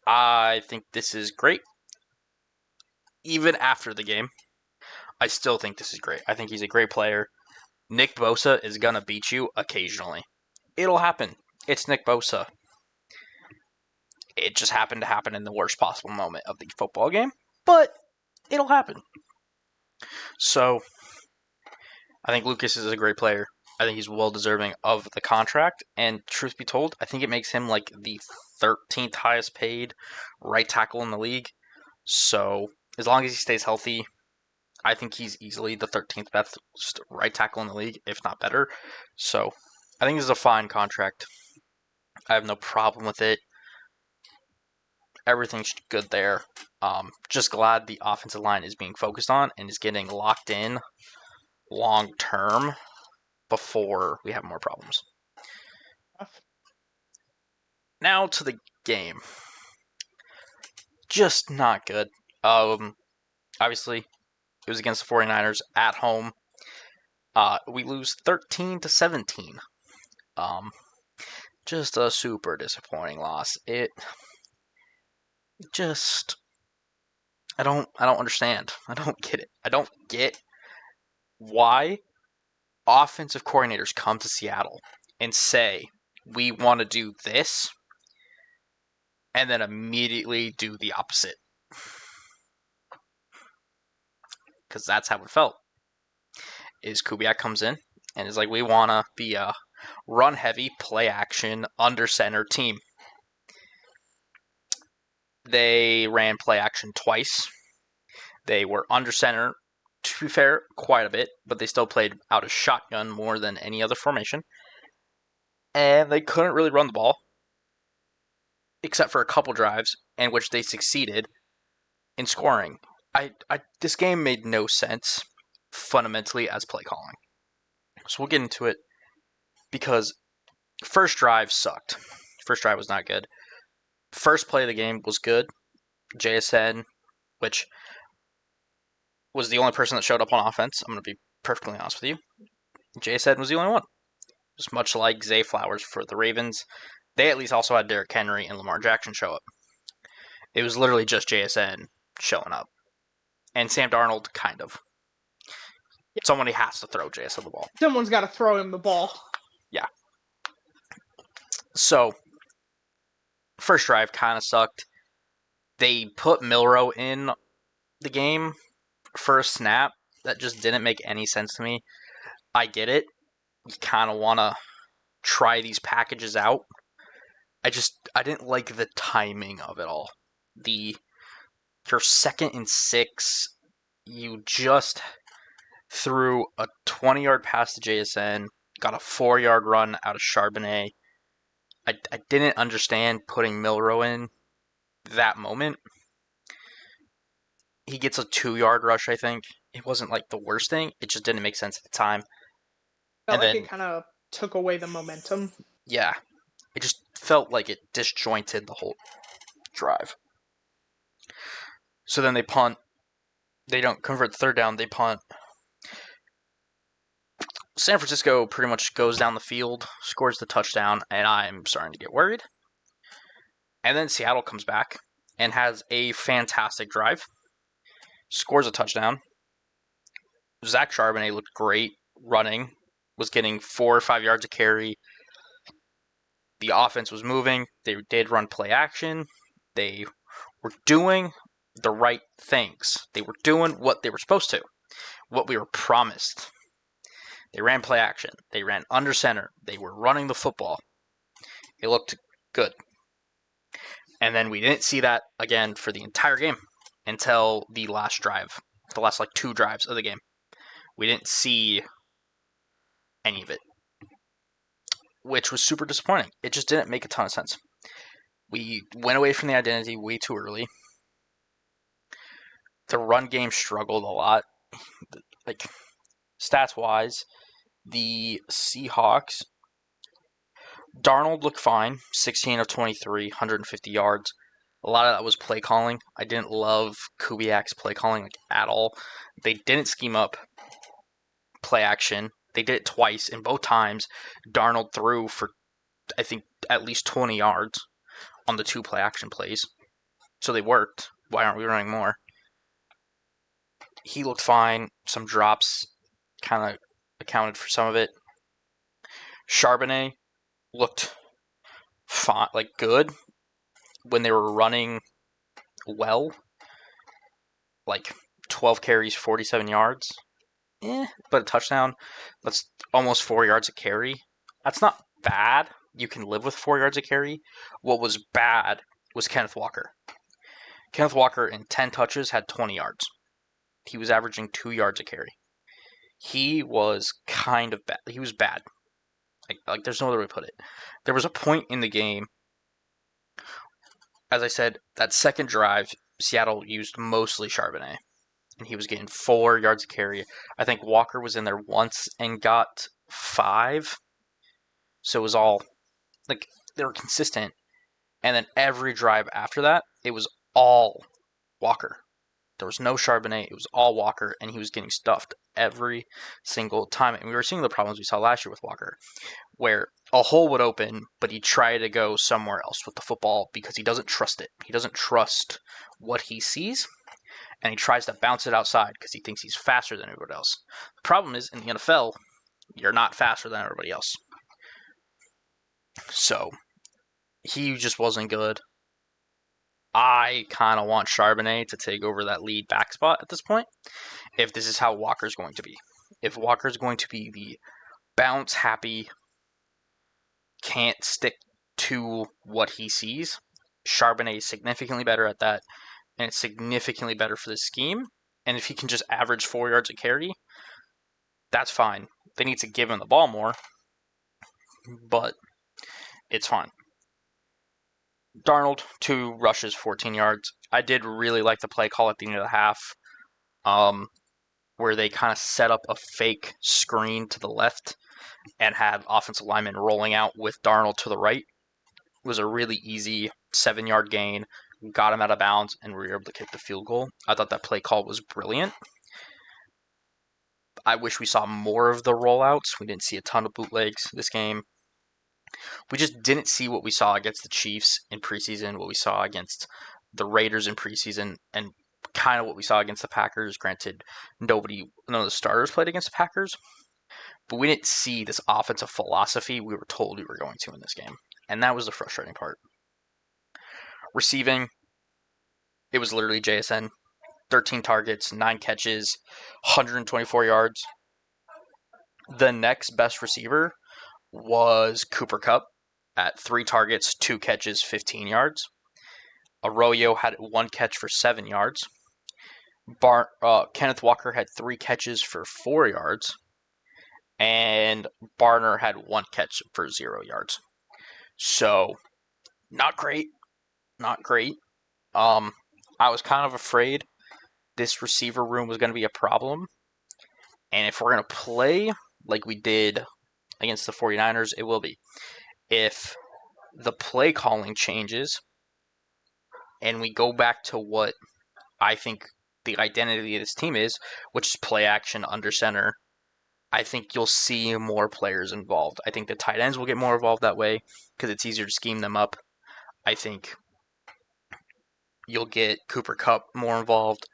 I think this is great. Even after the game, I still think this is great. I think he's a great player. Nick Bosa is gonna beat you occasionally. It'll happen. It's Nick Bosa. It just happened to happen in the worst possible moment of the football game, but it'll happen. So, I think Lucas is a great player. I think he's well deserving of the contract. And truth be told, I think it makes him like the 13th highest paid right tackle in the league. So, as long as he stays healthy, I think he's easily the 13th best right tackle in the league, if not better. So, I think this is a fine contract. I have no problem with it. Everything's good there. Just glad the offensive line is being focused on and is getting locked in long term before we have more problems. Now to the game. Just not good. Obviously, it was against the 49ers at home. We lose 13-17. Just a super disappointing loss. It just I don't understand. I don't get it. I don't get why offensive coordinators come to Seattle and say, we want to do this, and then immediately do the opposite. Because that's how it felt. Is Kubiak comes in and is like, we want to be a run heavy, play action, under center team. They ran play action twice. They were under center, to be fair, quite a bit, but they still played out of shotgun more than any other formation. And they couldn't really run the ball, except for a couple drives, in which they succeeded in scoring. This game made no sense fundamentally as play calling. So we'll get into it because first drive sucked. First drive was not good. First play of the game was good. JSN, which was the only person that showed up on offense. I'm going to be perfectly honest with you. JSN was the only one. Just much like Zay Flowers for the Ravens. They at least also had Derrick Henry and Lamar Jackson show up. It was literally just JSN showing up. And Sam Darnold, kind of. Somebody has to throw JSN the ball. Someone's got to throw him the ball. Yeah. So, first drive kind of sucked. They put Milroe in the game for a snap. That just didn't make any sense to me. I get it. You kind of want to try these packages out. I didn't like the timing of it all. Your 2nd and 6, you just threw a 20-yard pass to JSN, got a 4-yard run out of Charbonnet. I didn't understand putting Milroe in that moment. He gets a 2-yard rush, I think. It wasn't like the worst thing. It just didn't make sense at the time. Felt like it kind of took away the momentum. Yeah. It just felt like it disjointed the whole drive. So then they punt. They don't convert the third down. They punt. San Francisco pretty much goes down the field, scores the touchdown, and I'm starting to get worried. And then Seattle comes back and has a fantastic drive. Scores a touchdown. Zach Charbonnet looked great running. Was getting 4 or 5 yards of carry. The offense was moving. They did run play action. They were doing the right things. They were doing what they were supposed to, what we were promised. They ran play action. They ran under center. They were running the football. It looked good. And then we didn't see that again for the entire game until the last drive, the last 2 drives of the game. We didn't see any of it, which was super disappointing. It just didn't make a ton of sense. We went away from the identity way too early. The run game struggled a lot. Stats-wise, The Seahawks, Darnold looked fine, 16 of 23, 150 yards. A lot of that was play calling. I didn't love Kubiak's play calling at all. They didn't scheme up play action. They did it twice, and both times Darnold threw for, I think, at least 20 yards on the two play action plays. So they worked. Why aren't we running more? He looked fine. Some drops kind of accounted for some of it. Charbonnet looked fine, good when they were running well. 12 carries, 47 yards. But a touchdown. That's almost 4 yards a carry. That's not bad. You can live with 4 yards a carry. What was bad was Kenneth Walker. Kenneth Walker in 10 touches had 20 yards. He was averaging 2 yards a carry. He was kind of bad. He was bad. There's no other way to put it. There was a point in the game, as I said, that second drive, Seattle used mostly Charbonnet, and he was getting 4 yards a carry. I think Walker was in there once and got 5. So it was all, they were consistent. And then every drive after that, it was all Walker. There was no Charbonnet. It was all Walker, and he was getting stuffed every single time. And we were seeing the problems we saw last year with Walker, where a hole would open, but he'd try to go somewhere else with the football because he doesn't trust it. He doesn't trust what he sees, and he tries to bounce it outside because he thinks he's faster than everybody else. The problem is, in the NFL, you're not faster than everybody else. So, he just wasn't good. I kind of want Charbonnet to take over that lead back spot at this point, if this is how Walker's going to be. If Walker's going to be the bounce-happy, can't stick to what he sees, Charbonnet is significantly better at that, and it's significantly better for the scheme. And if he can just average 4 yards a carry, that's fine. They need to give him the ball more, but it's fine. Darnold, 2 rushes, 14 yards. I did really like the play call at the end of the half, where they kind of set up a fake screen to the left and had offensive linemen rolling out with Darnold to the right. It was a really easy 7-yard gain, got him out of bounds, and we were able to kick the field goal. I thought that play call was brilliant. I wish we saw more of the rollouts. We didn't see a ton of bootlegs this game. We just didn't see what we saw against the Chiefs in preseason, what we saw against the Raiders in preseason, and kind of what we saw against the Packers. Granted, none of the starters played against the Packers, but we didn't see this offensive philosophy we were told we were going to in this game, and that was the frustrating part. Receiving, it was literally JSN. 13 targets, 9 catches, 124 yards. The next best receiver was Cooper Kupp at 3 targets, 2 catches, 15 yards. Arroyo had 1 catch for 7 yards. Kenneth Walker had 3 catches for 4 yards. And Barner had 1 catch for 0 yards. So, not great. Not great. I was kind of afraid this receiver room was going to be a problem. And if we're going to play like we did against the 49ers, it will be. If the play calling changes and we go back to what I think the identity of this team is, which is play action under center, I think you'll see more players involved. I think the tight ends will get more involved that way because it's easier to scheme them up. I think you'll get Cooper Kupp more involved.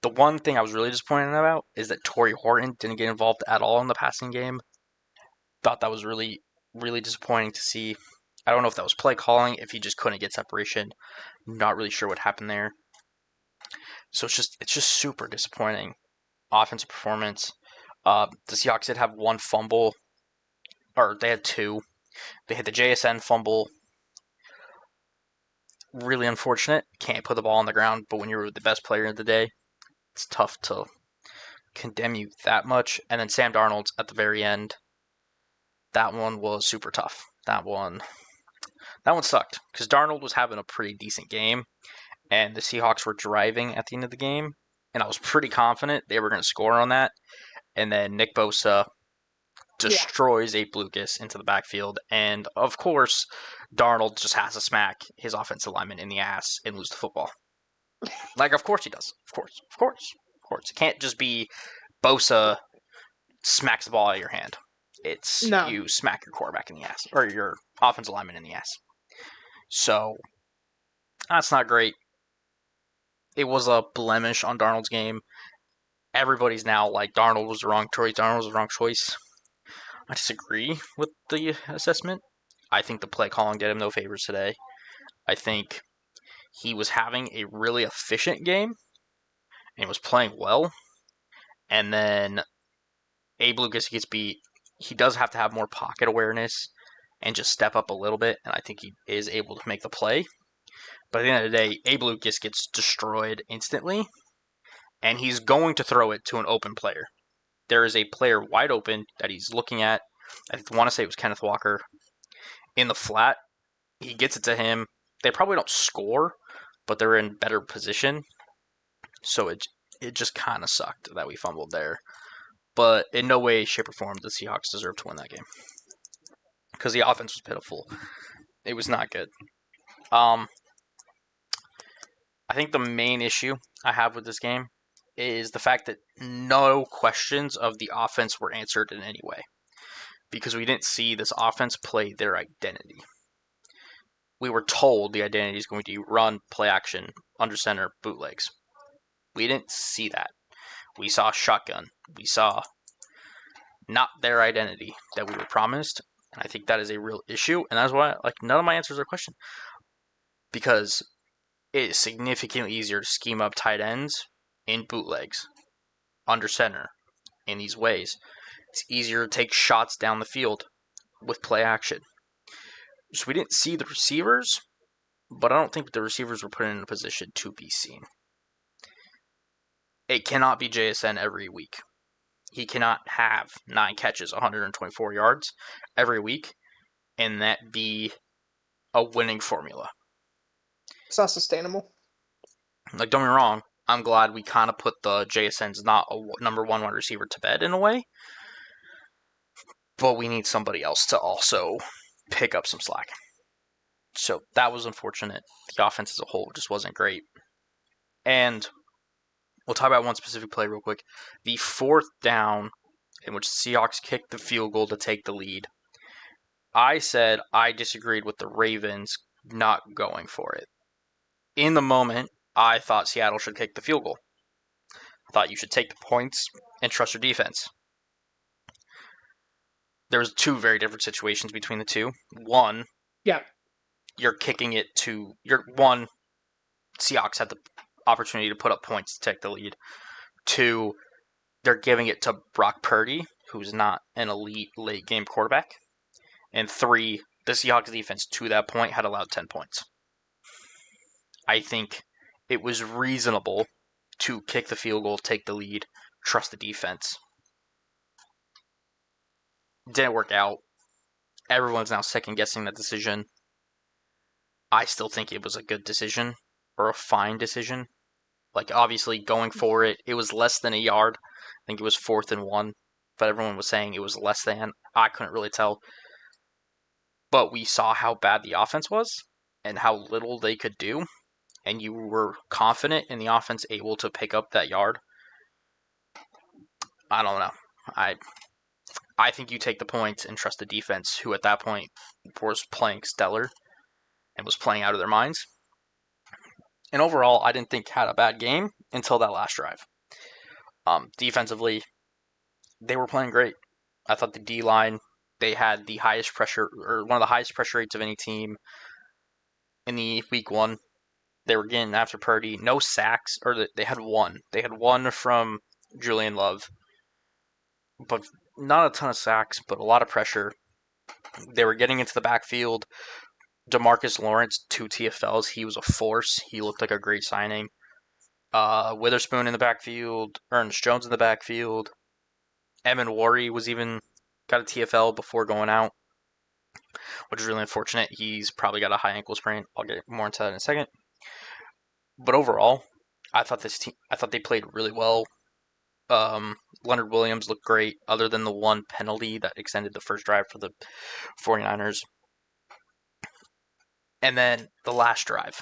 The one thing I was really disappointed about is that Torrey Horton didn't get involved at all in the passing game. Thought that was really, really disappointing to see. I don't know if that was play calling, if he just couldn't get separation. Not really sure what happened there. So it's just super disappointing offensive performance. The Seahawks did have 1 fumble, or they had 2. They had the JSN fumble. Really unfortunate. Can't put the ball on the ground, but when you're the best player of the day, it's tough to condemn you that much. And then Sam Darnold's at the very end. That one was super tough. That one sucked because Darnold was having a pretty decent game, and the Seahawks were driving at the end of the game, and I was pretty confident they were going to score on that. And then Nick Bosa Yeah. destroys Abe Lucas into the backfield, and of course, Darnold just has to smack his offensive lineman in the ass and lose the football. Like, of course he does. Of course. It can't just be Bosa smacks the ball out of your hand. It's No. you smack your quarterback in the ass, or your offensive lineman in the ass. So, that's not great. It was a blemish on Darnold's game. Everybody's now like, Darnold was the wrong choice. Darnold was the wrong choice. I disagree with the assessment. I think the play calling did him no favors today. I think he was having a really efficient game and was playing well. And then Abe Lucas gets beat. He does have to have more pocket awareness and just step up a little bit. And I think he is able to make the play. But at the end of the day, Abe Lucas gets destroyed instantly. And he's going to throw it to an open player. There is a player wide open that he's looking at. I want to say it was Kenneth Walker in the flat. He gets it to him. They probably don't score, but they're in better position. So it just kind of sucked that we fumbled there. But in no way, shape, or form the Seahawks deserve to win that game because the offense was pitiful. It was not good. I think the main issue I have with this game is the fact that no questions of the offense were answered in any way because we didn't see this offense play their identity. We were told the identity is going to be run, play action, under center, bootlegs. We didn't see that. We saw shotgun. We saw not their identity that we were promised. And I think that is a real issue. And that's why none of my answers are questioned. Because it is significantly easier to scheme up tight ends in bootlegs, under center, in these ways. It's easier to take shots down the field with play action. So we didn't see the receivers, but I don't think the receivers were put in a position to be seen. It cannot be JSN every week. He cannot have 9 catches, 124 yards every week, and that be a winning formula. It's not sustainable. Like, don't get me wrong, I'm glad we kind of put the JSN's not a number one wide receiver to bed in a way, but we need somebody else to also pick up some slack. So that was unfortunate. The offense as a whole just wasn't great. And we'll talk about one specific play real quick. The 4th down in which the Seahawks kicked the field goal to take the lead. I said I disagreed with the Ravens not going for it. In the moment, I thought Seattle should kick the field goal. I thought you should take the points and trust your defense. There was 2 very different situations between the two. One, Yeah. you're kicking it to Seahawks had the opportunity to put up points to take the lead. 2, they're giving it to Brock Purdy, who's not an elite late game quarterback. And 3, the Seahawks defense to that point had allowed 10 points. I think it was reasonable to kick the field goal, take the lead, trust the defense. Didn't work out. Everyone's now second guessing that decision. I still think it was a good decision or a fine decision. Like, obviously, going for it, it was less than a yard. I think it was 4th and 1, but everyone was saying it was less than. I couldn't really tell. But we saw how bad the offense was and how little they could do, and you were confident in the offense able to pick up that yard. I don't know. I think you take the points and trust the defense, who at that point was playing stellar and was playing out of their minds. And overall, I didn't think had a bad game until that last drive. Defensively, they were playing great. I thought the D-line, they had the highest pressure, or one of the highest pressure rates of any team in the week 1. They were getting after Purdy. No sacks, or they had one. They had one from Julian Love. But not a ton of sacks, but a lot of pressure. They were getting into the backfield. DeMarcus Lawrence, 2 TFLs. He was a force. He looked like a great signing. Witherspoon in the backfield. Ernest Jones in the backfield. Evan Worry was even got a TFL before going out, which is really unfortunate. He's probably got a high ankle sprain. I'll get more into that in a second. But overall, I thought they played really well. Leonard Williams looked great, other than the one penalty that extended the first drive for the 49ers. And then the last drive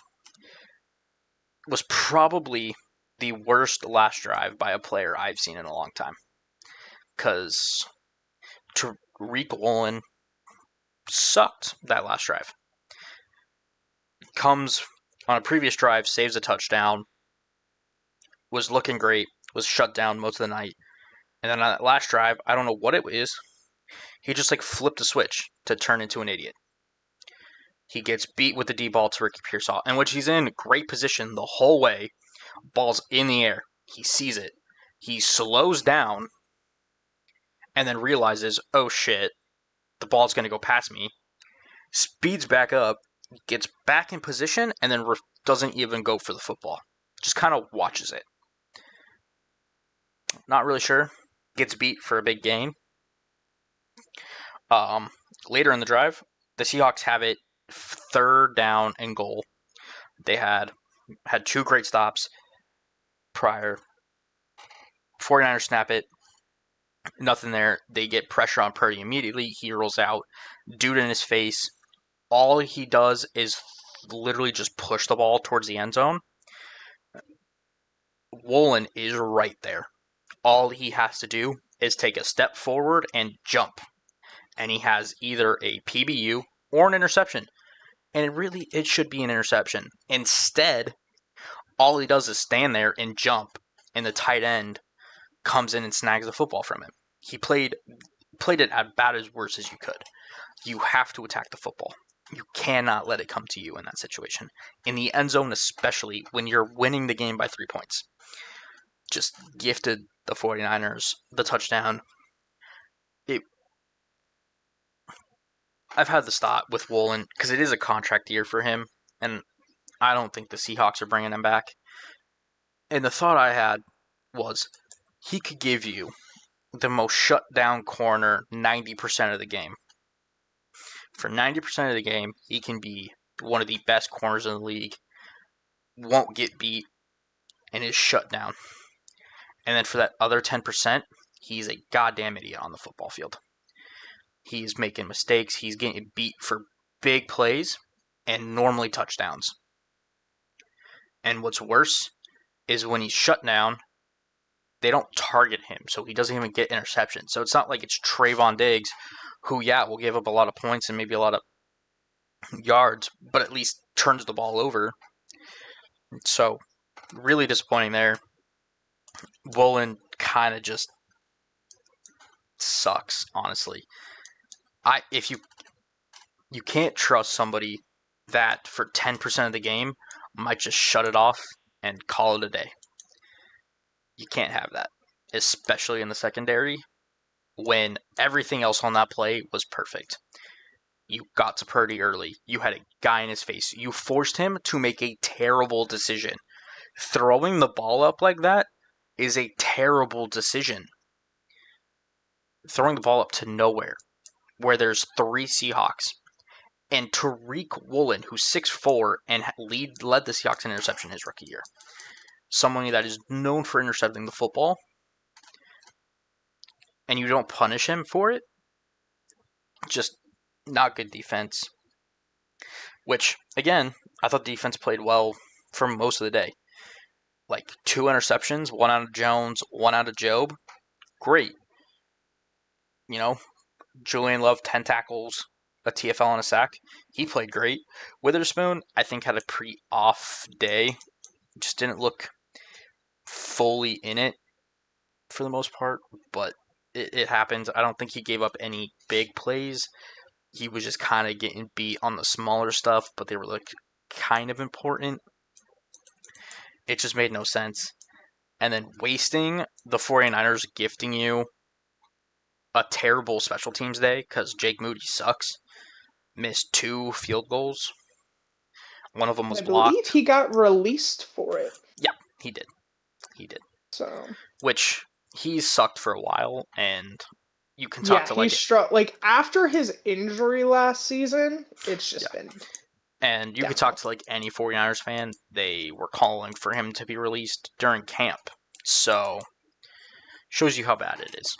was probably the worst last drive by a player I've seen in a long time. Because Tariq Woolen sucked that last drive. Comes on a previous drive, saves a touchdown, was looking great, was shut down most of the night. And then on that last drive, I don't know what it is, he just like flipped a switch to turn into an idiot. He gets beat with the D ball to Ricky Pearsall, in which he's in great position the whole way. Ball's in the air. He sees it. He slows down and then realizes, oh shit, the ball's going to go past me. Speeds back up, gets back in position, and then doesn't even go for the football. Just kind of watches it. Not really sure. Gets beat for a big gain. Later in the drive, the Seahawks have it 3rd down and goal. They had 2 great stops prior. 49ers snap it. Nothing there. They get pressure on Purdy immediately. He rolls out. Dude in his face. All he does is literally just push the ball towards the end zone. Woolen is right there. All he has to do is take a step forward and jump. And he has either a PBU or an interception. And it should be an interception. Instead, all he does is stand there and jump, and the tight end comes in and snags the football from him. He played it about as worse as you could. You have to attack the football. You cannot let it come to you in that situation. In the end zone, especially when you're winning the game by 3 points. Just gifted the 49ers the touchdown. I've had the stop with Woolen because it is a contract year for him, and I don't think the Seahawks are bringing him back. And the thought I had was he could give you the most shut down corner 90% of the game. For 90% of the game, he can be one of the best corners in the league, won't get beat, and is shut down. And then for that other 10%, he's a goddamn idiot on the football field. He's making mistakes. He's getting beat for big plays and normally touchdowns. And what's worse is when he's shut down, they don't target him, so he doesn't even get interceptions. So it's not like it's Trayvon Diggs, who, will give up a lot of points and maybe a lot of yards, but at least turns the ball over. So, really disappointing there. Woolen kind of just sucks, honestly. If you can't trust somebody that for 10% of the game might just shut it off and call it a day. You can't have that, especially in the secondary when everything else on that play was perfect. You got to Purdy early. You had a guy in his face. You forced him to make a terrible decision. Throwing the ball up like that is a terrible decision. Throwing the ball up to nowhere, where there's 3 Seahawks, and Tariq Woolen, who's 6'4", and led the Seahawks in interception his rookie year. Someone that is known for intercepting the football, and you don't punish him for it, just not good defense. Which, again, I thought the defense played well for most of the day. Like 2 interceptions, 1 out of Jones, 1 out of Job. Great. Julian Love, 10 tackles, a TFL and a sack. He played great. Witherspoon, I think, had a pretty off day. Just didn't look fully in it for the most part, but it happens. I don't think he gave up any big plays. He was just kind of getting beat on the smaller stuff, but they were like kind of important. It just made no sense. And then wasting the 49ers gifting you a terrible special teams day because Jake Moody sucks. Missed 2 field goals. One of them was blocked. I believe he got released for it. Yeah, he did. So, which he's sucked for a while, and you can talk to like after his injury last season, it's just been. And you could talk to like any 49ers fan, they were calling for him to be released during camp. So Shows you how bad it is.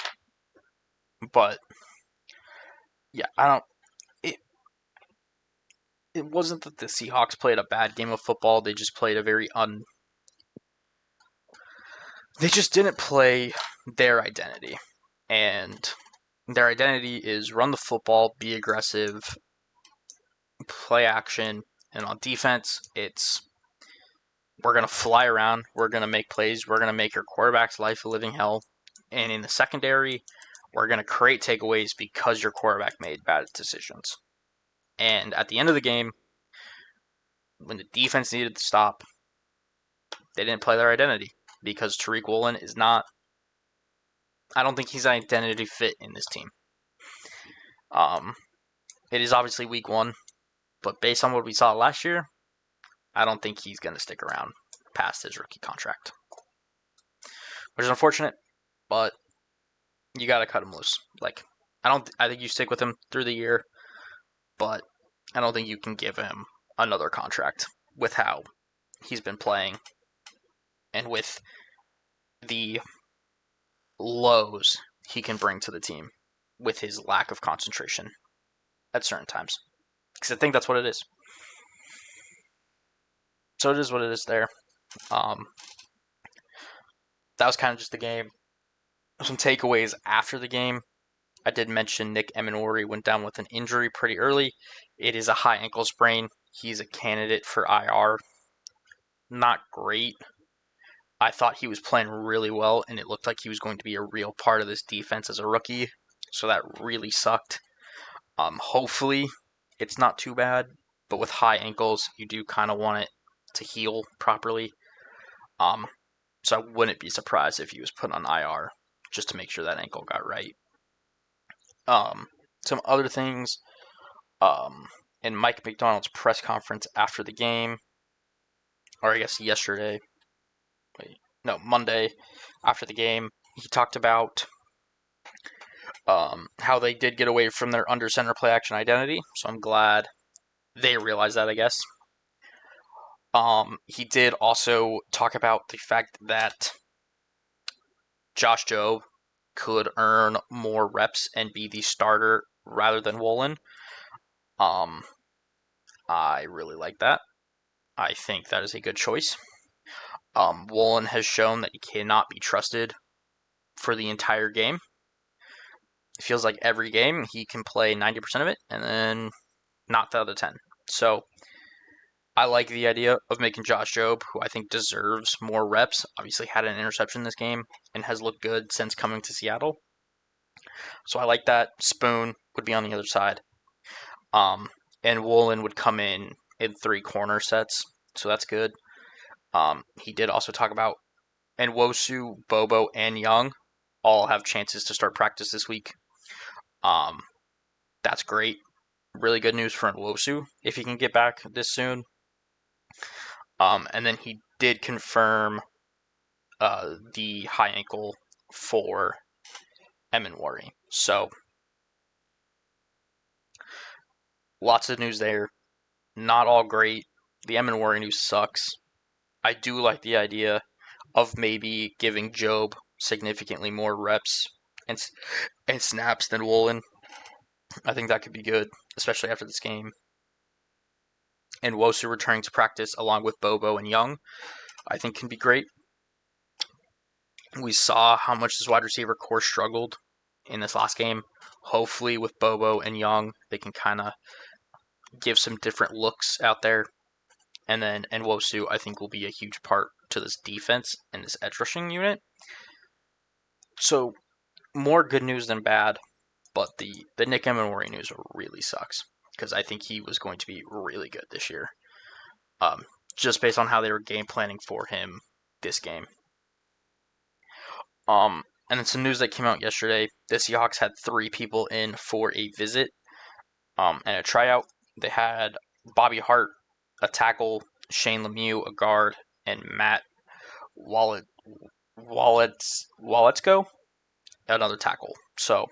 But yeah, I don't. It it wasn't that the Seahawks played a bad game of football. They just played a very un. They just didn't play their identity, and their identity is run the football, be aggressive, play action, and on defense, it's we're gonna fly around, we're gonna make plays, we're gonna make your quarterback's life a living hell, and in the secondary, we're gonna create takeaways because your quarterback made bad decisions. And at the end of the game, when the defense needed to stop, they didn't play their identity because Tariq Woolen is not. I don't think he's an identity fit in this team. Um, it is obviously week one, but based on what we saw last year, I don't think he's going to stick around past his rookie contract, which is unfortunate. But you got to cut him loose. Like I think you stick with him through the year, but I don't think you can give him another contract with how he's been playing and with the lows he can bring to the team with his lack of concentration at certain times. Because I think that's what it is. So it is what it is there. That was kind of just the game. Some takeaways after the game. I did mention Nick Emenori went down with an injury pretty early. It is a high ankle sprain. He's a candidate for IR. Not great. I thought he was playing really well, and it looked like he was going to be a real part of this defense as a rookie. So that really sucked. Hopefully, it's not too bad. But with high ankles, you do kind of want it to heal properly. So I wouldn't be surprised if he was put on IR just to make sure that ankle got right. Some other things. In Mike McDonald's press conference after the game, or I guess yesterday, Monday after the game, he talked about how they did get away from their under center play action identity. So I'm glad they realized that, I guess. He did also talk about the fact that Josh Jobe could earn more reps and be the starter rather than Woolen. I really like that. I think that is a good choice. Woolen has shown that he cannot be trusted for the entire game. It feels like every game he can play 90% of it and then not the other 10. So I like the idea of making Josh Jobe, who I think deserves more reps. Obviously had an interception this game and has looked good since coming to Seattle. So I like that. Spoon would be on the other side. And Woolen would come in 3 corner sets. So that's good. He did also talk about Nwosu, Bobo, and Young all have chances to start practice this week. That's great. Really good news for Nwosu if he can get back this soon. And then he did confirm the high ankle for Emenwari. So lots of news there. Not all great. The Emenwari news sucks. I do like the idea of maybe giving Jobe significantly more reps and snaps than Woolen. I think that could be good, especially after this game. And Wosu returning to practice along with Bobo and Young, I think can be great. We saw how much this wide receiver core struggled in this last game. Hopefully with Bobo and Young, they can kind of give some different looks out there. And then Nwosu, I think, will be a huge part to this defense and this edge rushing unit. So, more good news than bad, but the Nick Emenwari news really sucks because I think he was going to be really good this year. Just based on how they were game planning for him this game. And then some news that came out yesterday. The Seahawks had 3 people in for a visit and a tryout. They had Bobby Hart, a tackle, Shane Lemieux, a guard, and Matt Walletsko, another tackle. So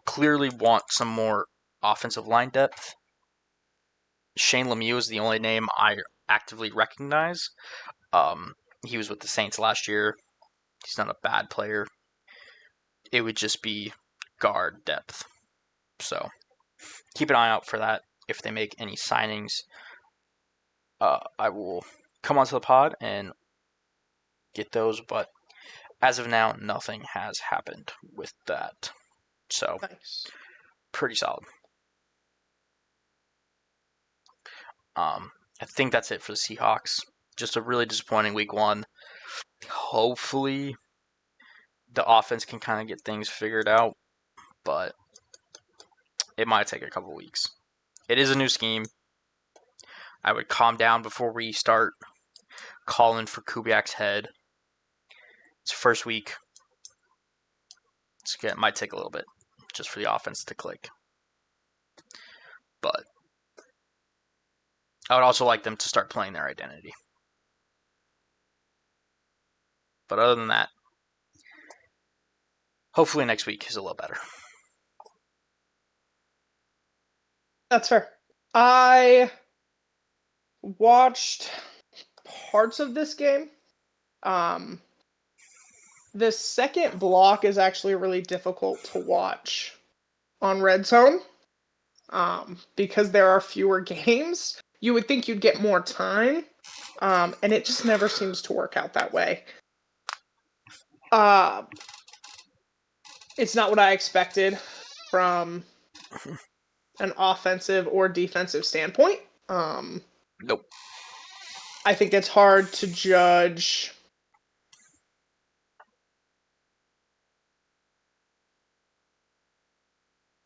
clearly want some more offensive line depth. Shane Lemieux is the only name I actively recognize. He was with the Saints last year. He's not a bad player. It would just be guard depth. So keep an eye out for that. If they make any signings, I will come onto the pod and get those. But as of now, nothing has happened with that. So Nice. pretty solid. I think that's it for the Seahawks. Just a really disappointing week one. Hopefully, the offense can kind of get things figured out, but it might take a couple weeks. It is a new scheme. I would calm down before we start calling for Kubiak's head. It's first week. It might take a little bit just for the offense to click. But I would also like them to start playing their identity. But other than that, hopefully next week is a little better. That's fair. I watched parts of this game. The second block is actually really difficult to watch on Red Zone because there are fewer games. You would think you'd get more time, and it just never seems to work out that way. It's not what I expected from an offensive or defensive standpoint. Nope. I think it's hard to judge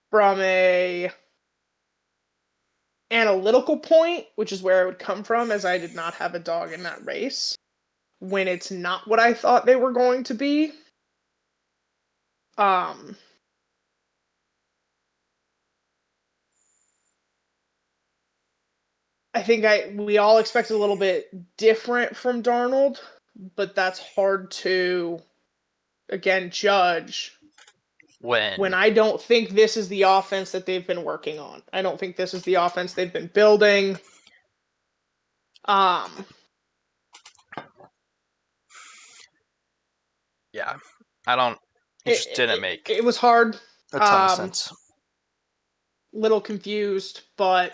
from a analytical point, which is where I would come from, as I did not have a dog in that race, when it's not what I thought they were going to be. I think we all expected a little bit different from Darnold, but that's hard to, again, judge when I don't think this is the offense that they've been working on. I don't think this is the offense they've been building. Yeah, I don't. It just didn't make. It was hard. A ton of sense. Little confused, but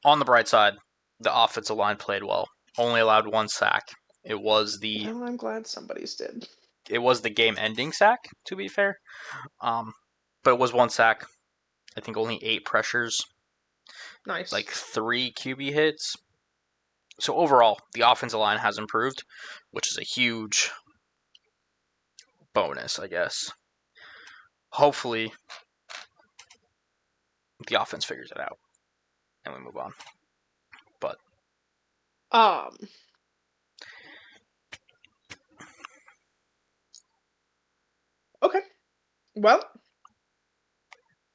on the bright side, the offensive line played well. Only allowed one sack. It was the. Well, I'm glad somebody's did. It was the game-ending sack, to be fair. But it was one sack. I think only 8 pressures. Nice. Like 3 QB hits. So overall, the offensive line has improved, which is a huge bonus, I guess. Hopefully, the offense figures it out, and we move on. But okay. Well,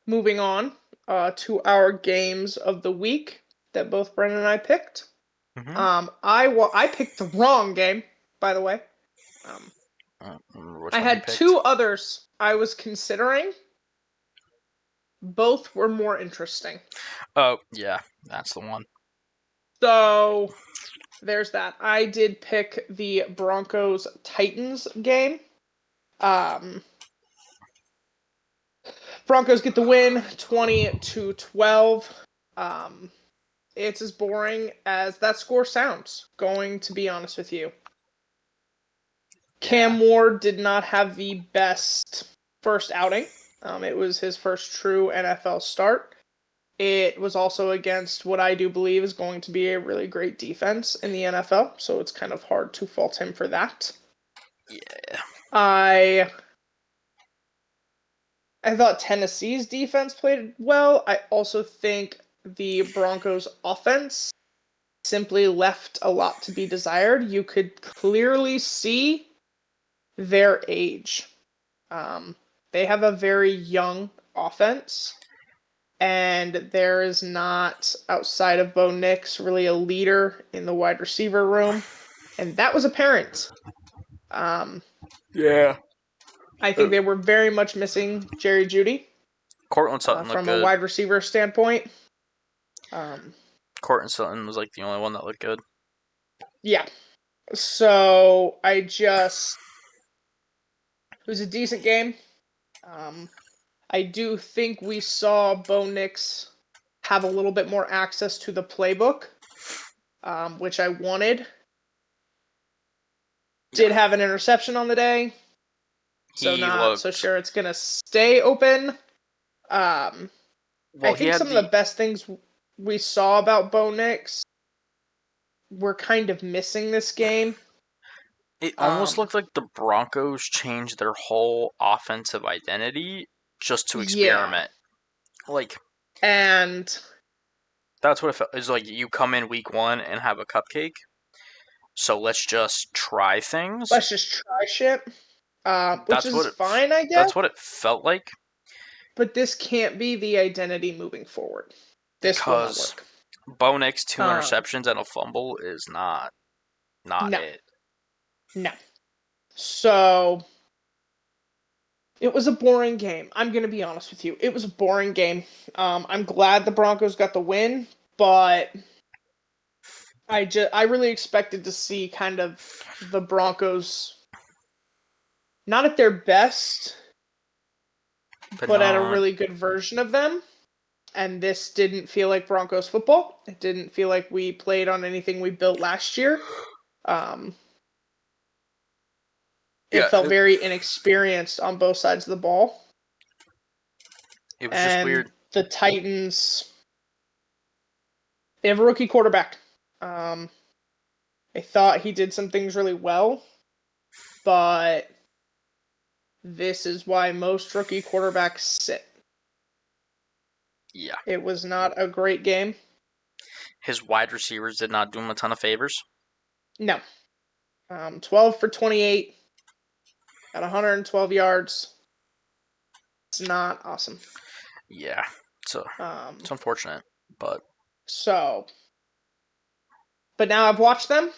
moving on to our games of the week that both Brennan and I picked. Mm-hmm. I picked the wrong game, by the way. I had 2 others I was considering. Both were more interesting. Oh, yeah, that's the one. So, there's that. I did pick the Broncos-Titans game. Broncos get the win, 20-12. It's as boring as that score sounds, going to be honest with you. Cam Ward did not have the best first outing. It was his first true NFL start. It was also against what I do believe is going to be a really great defense in the NFL, so it's kind of hard to fault him for that. Yeah. I thought Tennessee's defense played well. I also think the Broncos' offense simply left a lot to be desired. You could clearly see their age. They have a very young offense, and there is not, outside of Bo Nix, really a leader in the wide receiver room, and that was apparent. Yeah. I think they were very much missing Jerry Jeudy. Courtland Sutton looked from good. a wide receiver standpoint. Courtland Sutton was like the only one that looked good. Yeah. So I just was a decent game. I do think we saw Bo Nix have a little bit more access to the playbook, which I wanted. Yeah, Did have an interception on the day, so he not so looked sure it's going to stay open. I well. He think had some of the the. best things we saw about Bo Nix were kind of missing this game. It almost Um, looked like the Broncos changed their whole offensive identity just to yeah, experiment. Like and that's what it felt. It's like you come in week one and have a cupcake. So let's just try things. let's just try shit, which That's is what it. fine, I guess. That's what it felt like But this can't be the identity moving forward. This will not because work. Bo Nix 2 Um, interceptions and a fumble is not no, it. no. So it was a boring game. I'm gonna be honest with you. It was a boring game. I'm glad the Broncos got the win, but I really expected to see kind of the Broncos not at their best, But but at a not. really good version of them. And this didn't feel like Broncos football. It didn't feel like we played on anything we built last year. Um, it Yeah, felt very inexperienced on both sides of the ball. it was just And weird. the Titans, they have a rookie quarterback. Um, I thought he did some things really well, but this is why most rookie quarterbacks sit. Yeah, It was not a great game. his wide receivers did not do him a ton of favors. No. 12 for 28 at 112 yards. It's not awesome. Yeah, so Um, it's unfortunate, but so, but now I've watched them,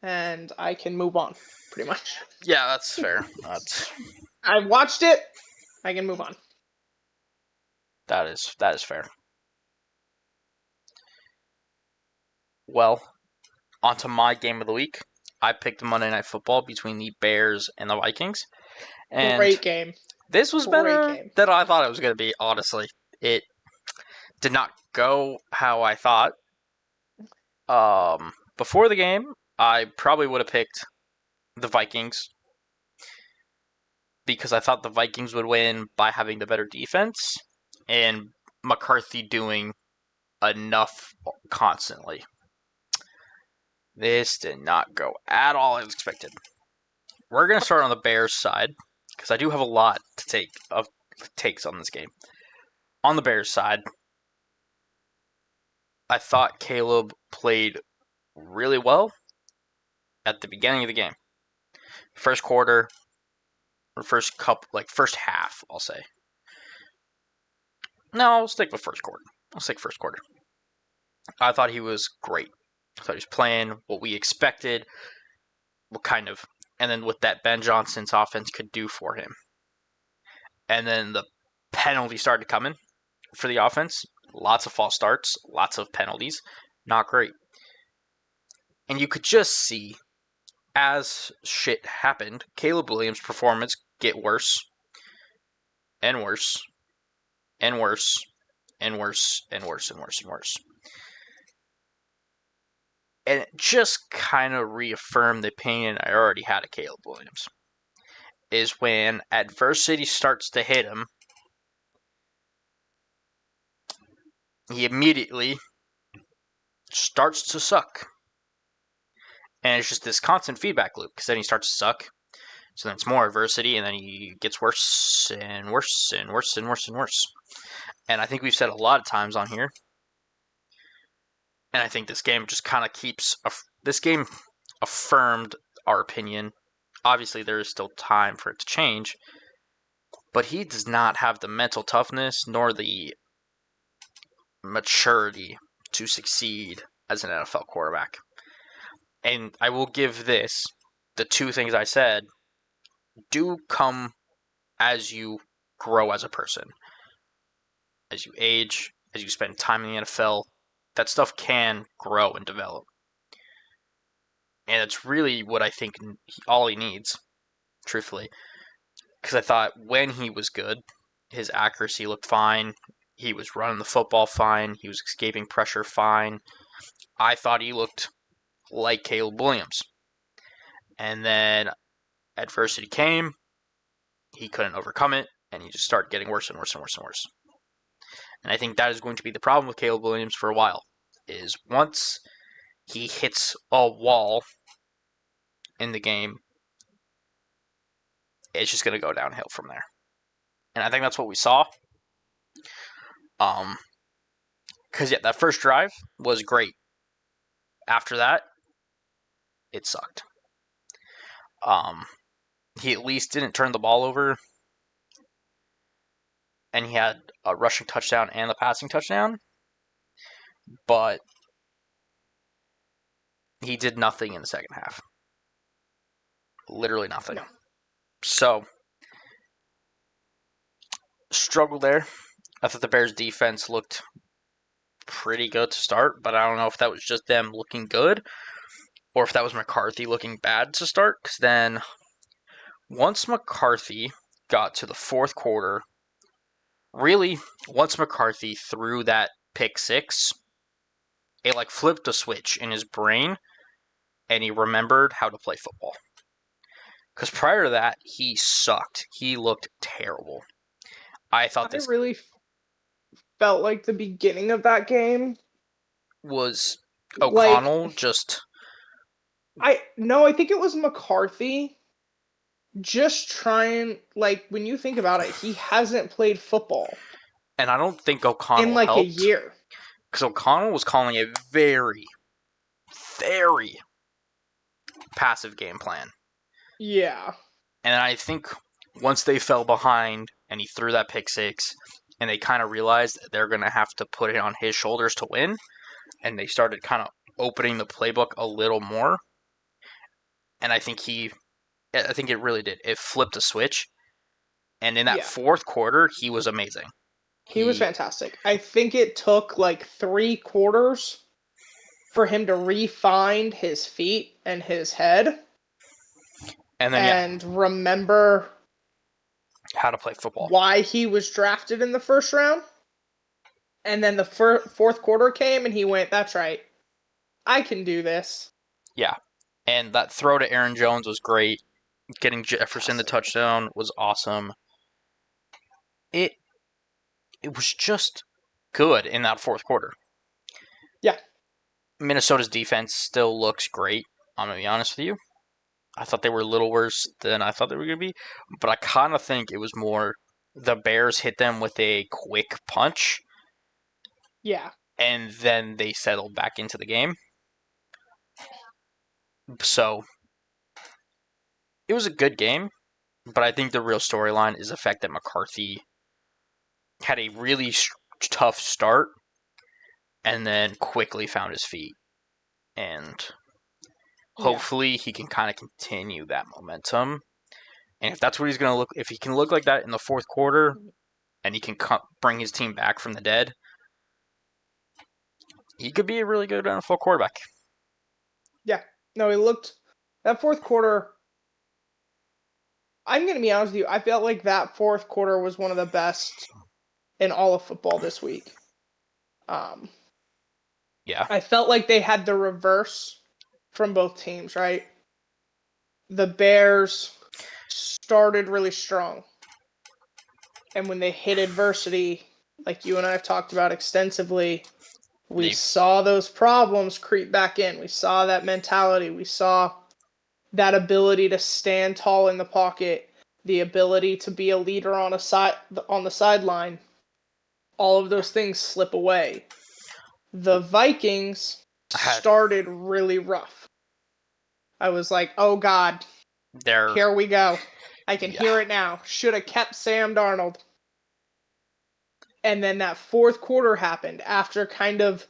and I can move on, pretty much. yeah, that's fair. That's I've watched it. I can move on. that is fair. Well, onto my game of the week. I picked Monday Night Football between the Bears and the Vikings, and Great game. this was Great better game. than I thought it was going to be. Honestly, it did not go how I thought. Before the game, I probably would have picked the Vikings because I thought the Vikings would win by having the better defense and McCarthy doing enough constantly. This did not go at all as expected. We're going to start on the Bears side because I do have a lot to take of takes on this game. On the Bears side, I thought Caleb played really well at the beginning of the game. First quarter, or first half, I'll say. No, I'll stick with first quarter. I'll stick first quarter. I thought he was great. I thought he was playing what we expected, and then what that Ben Johnson's offense could do for him. And then the penalty started coming for the offense. Lots of false starts, lots of penalties. Not great. And you could just see, as shit happened, Caleb Williams' performance get worse and worse and worse and worse and worse and worse and worse. And it just kind of reaffirmed the opinion I already had of Caleb Williams. Is when adversity starts to hit him, he immediately starts to suck. And it's just this constant feedback loop because then he starts to suck. So then it's more adversity, and then he gets worse and worse and worse and worse and worse. And I think we've said a lot of times on here, and I think this game just kind of this game affirmed our opinion. Obviously, there is still time for it to change, but he does not have the mental toughness nor the maturity to succeed as an NFL quarterback. And I will give the two things I said do come as you grow as a person. As you age, as you spend time in the NFL, that stuff can grow and develop. And it's really what I think all he needs. truthfully, because I thought when he was good, his accuracy looked fine. He was running the football fine. He was escaping pressure fine. I thought he looked like Caleb Williams. And then adversity came. He couldn't overcome it, and he just started getting worse and worse and worse and worse. And I think that is going to be the problem with Caleb Williams for a while. Is once he hits a wall in the game, it's just going to go downhill from there. And I think that's what we saw. Because that first drive was great. After that, it sucked. He at least didn't turn the ball over, and he had a rushing touchdown and a passing touchdown, but he did nothing in the second half. Literally nothing. No. So, struggle there. I thought the Bears' defense looked pretty good to start, but I don't know if that was just them looking good or if that was McCarthy looking bad to start. Because then, once McCarthy got to the fourth quarter, really, once McCarthy threw that pick six, it like flipped a switch in his brain, and he remembered how to play football. Because prior to that, he sucked. He looked terrible. I thought this really felt like the beginning of that game was O'Connell just... I think it was McCarthy just trying, like, when you think about it, he hasn't played football. And I don't think O'Connell in like helped, a year. Because O'Connell was calling a very, very passive game plan. Yeah. And I think once they fell behind and he threw that pick six and they kind of realized they're going to have to put it on his shoulders to win, and they started kind of opening the playbook a little more. And I think it really did. It flipped a switch. And in that fourth quarter, he was amazing. He was fantastic. I think it took like 3 quarters for him to re-find his feet and his head. And remember how to play football. Why he was drafted in the first round. And then the fourth quarter came and he went, that's right. I can do this. Yeah. And that throw to Aaron Jones was great. Getting Jefferson the touchdown was awesome. It was just good in that fourth quarter. Yeah. Minnesota's defense still looks great, I'm going to be honest with you. I thought they were a little worse than I thought they were going to be. But I kind of think it was more the Bears hit them with a quick punch. Yeah. And then they settled back into the game. So, it was a good game. But I think the real storyline is the fact that McCarthy had a really tough start and then quickly found his feet. And hopefully he can kind of continue that momentum. And if that's what he's going to look, if he can look like that in the fourth quarter and he can bring his team back from the dead, he could be a really good NFL quarterback. Yeah. No, he looked, that fourth quarter, I'm going to be honest with you, I felt like that fourth quarter was one of the best in all of football this week. Yeah. I felt like they had the reverse from both teams, right? The Bears started really strong. And when they hit adversity, like you and I have talked about extensively, we saw those problems creep back in. We saw that mentality. We saw that ability to stand tall in the pocket, the ability to be a leader on the sideline. All of those things slip away. The Vikings started really rough. I was like, oh God, here we go. I can hear it now. Should have kept Sam Darnold. And then that fourth quarter happened after kind of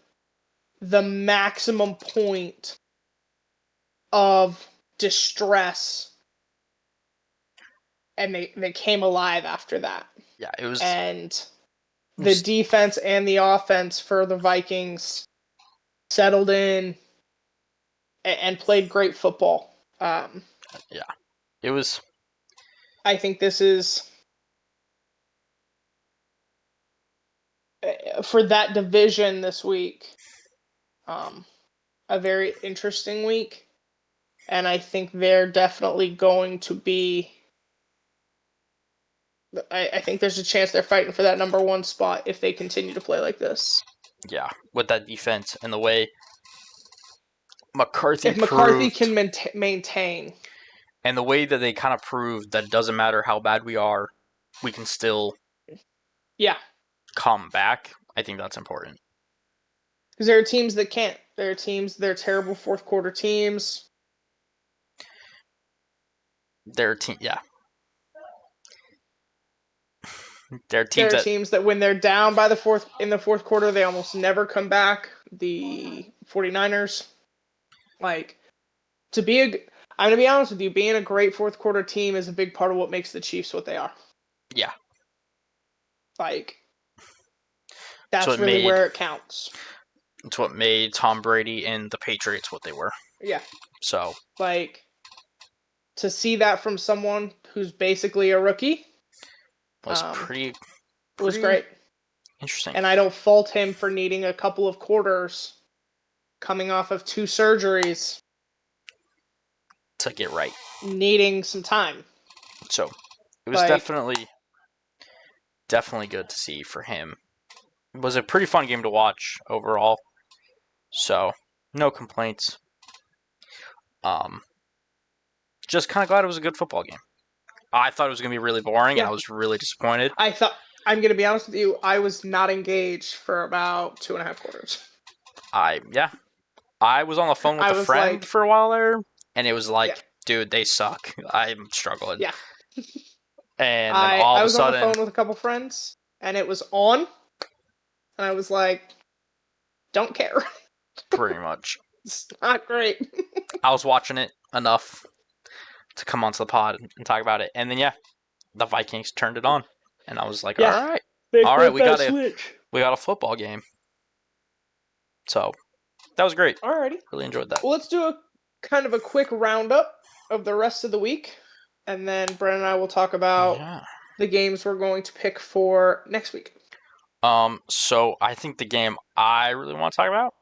the maximum point of distress. And they came alive after that. Yeah, it was... And the defense and the offense for the Vikings settled in and played great football. Yeah, it was I think this is for that division this week, a very interesting week, and I think they're definitely going to be. I think there's a chance they're fighting for that number one spot if they continue to play like this. Yeah, with that defense and the way McCarthy If McCarthy proved, can maintain, and the way that they kind of proved that it doesn't matter how bad we are, we can still yeah, come back. I think that's important. because there are teams that can't. There are teams. They're terrible fourth quarter teams. Their team, yeah, their teams There are that, teams that when they're down by the fourth quarter, they almost never come back. The 49ers, like to be a, I'm gonna be honest with you, being a great fourth quarter team is a big part of what makes the Chiefs what they are. yeah. Like So that's really where it counts. it's what made Tom Brady and the Patriots what they were. Yeah, So like to see that from someone who's basically a rookie was pretty was great. interesting. And I don't fault him for needing a couple of quarters coming off of 2 surgeries To get right. needing some time. So it was definitely good to see for him. It was a pretty fun game to watch overall. So no complaints. Just kind of glad it was a good football game. I thought it was going to be really boring, and I was really disappointed. I'm going to be honest with you, I was not engaged for about 2.5 quarters. I was on the phone with a friend for a while there, and it was like, dude, they suck. I'm struggling. Yeah. And then all of a sudden, on the phone with a couple friends, and it was on, and I was like, don't care. Pretty much. It's not great. I was watching it enough to come onto the pod and talk about it, and then the Vikings turned it on, and I was like, all right, we got a football game. So that was great. Alrighty. Really enjoyed that. Well, let's do a kind of a quick roundup of the rest of the week, and then Brennan and I will talk about the games we're going to pick for next week. So I think the game I really want to talk about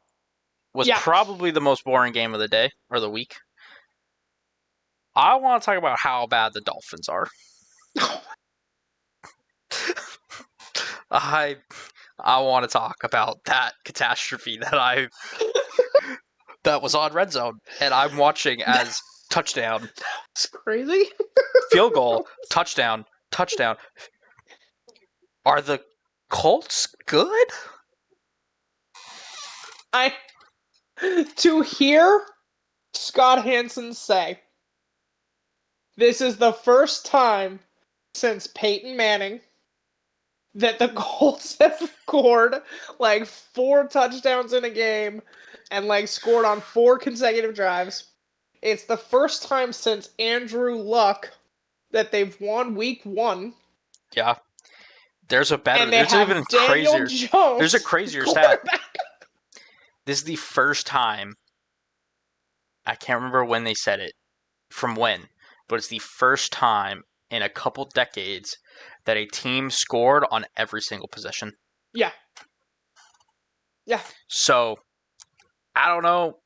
was probably the most boring game of the day or the week. I want to talk about how bad the Dolphins are. I want to talk about that catastrophe that that was on Red Zone, and I'm watching as touchdown. That's crazy. Field goal, touchdown. Are the Colts good? To hear Scott Hansen say, this is the first time since Peyton Manning that the Colts have scored like 4 touchdowns in a game and like scored on 4 consecutive drives. It's the first time since Andrew Luck that they've won week 1. Yeah. There's a better. And there's even crazier. Jones, there's a crazier stat. This is the first time. I can't remember when they said it, from when, but it's the first time in a couple decades that a team scored on every single possession. Yeah. So I don't know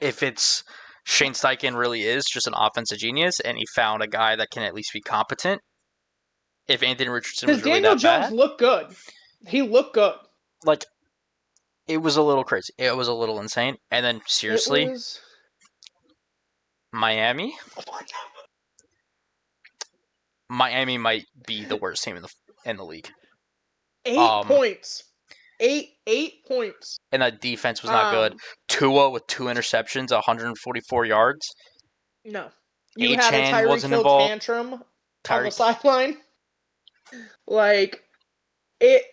if it's Shane Steichen really is just an offensive genius, and he found a guy that can at least be competent. If Anthony Richardson was really Daniel that bad, Jones looked good. He looked good. Like, it was a little crazy. It was a little insane. And then seriously, Miami. Miami might be the worst team in the league. 8 points. 8 points. And that defense was not good. Tua with 2 interceptions, 144 yards. No. You had a Tyreek Hill tantrum on the sideline. Like, it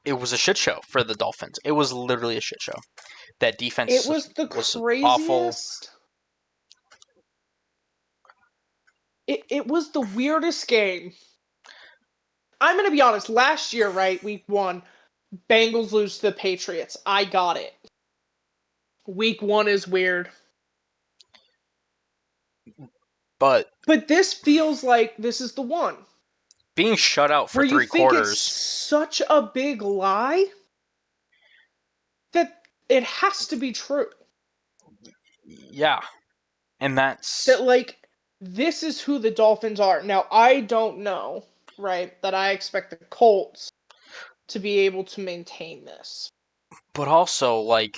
was a shit show for the Dolphins. It was literally a shit show. That defense was craziest. Awful. It was the weirdest game. I'm going to be honest. Last year, right, week 1, Bengals lose to the Patriots. I got it. Week 1 is weird. But this feels like this is the one being shut out for where you three think it's quarters, such a big lie that it has to be true. yeah. And that's That, like, this is who the Dolphins are. Now, I don't know, right, that I expect the Colts to be able to maintain this. but also like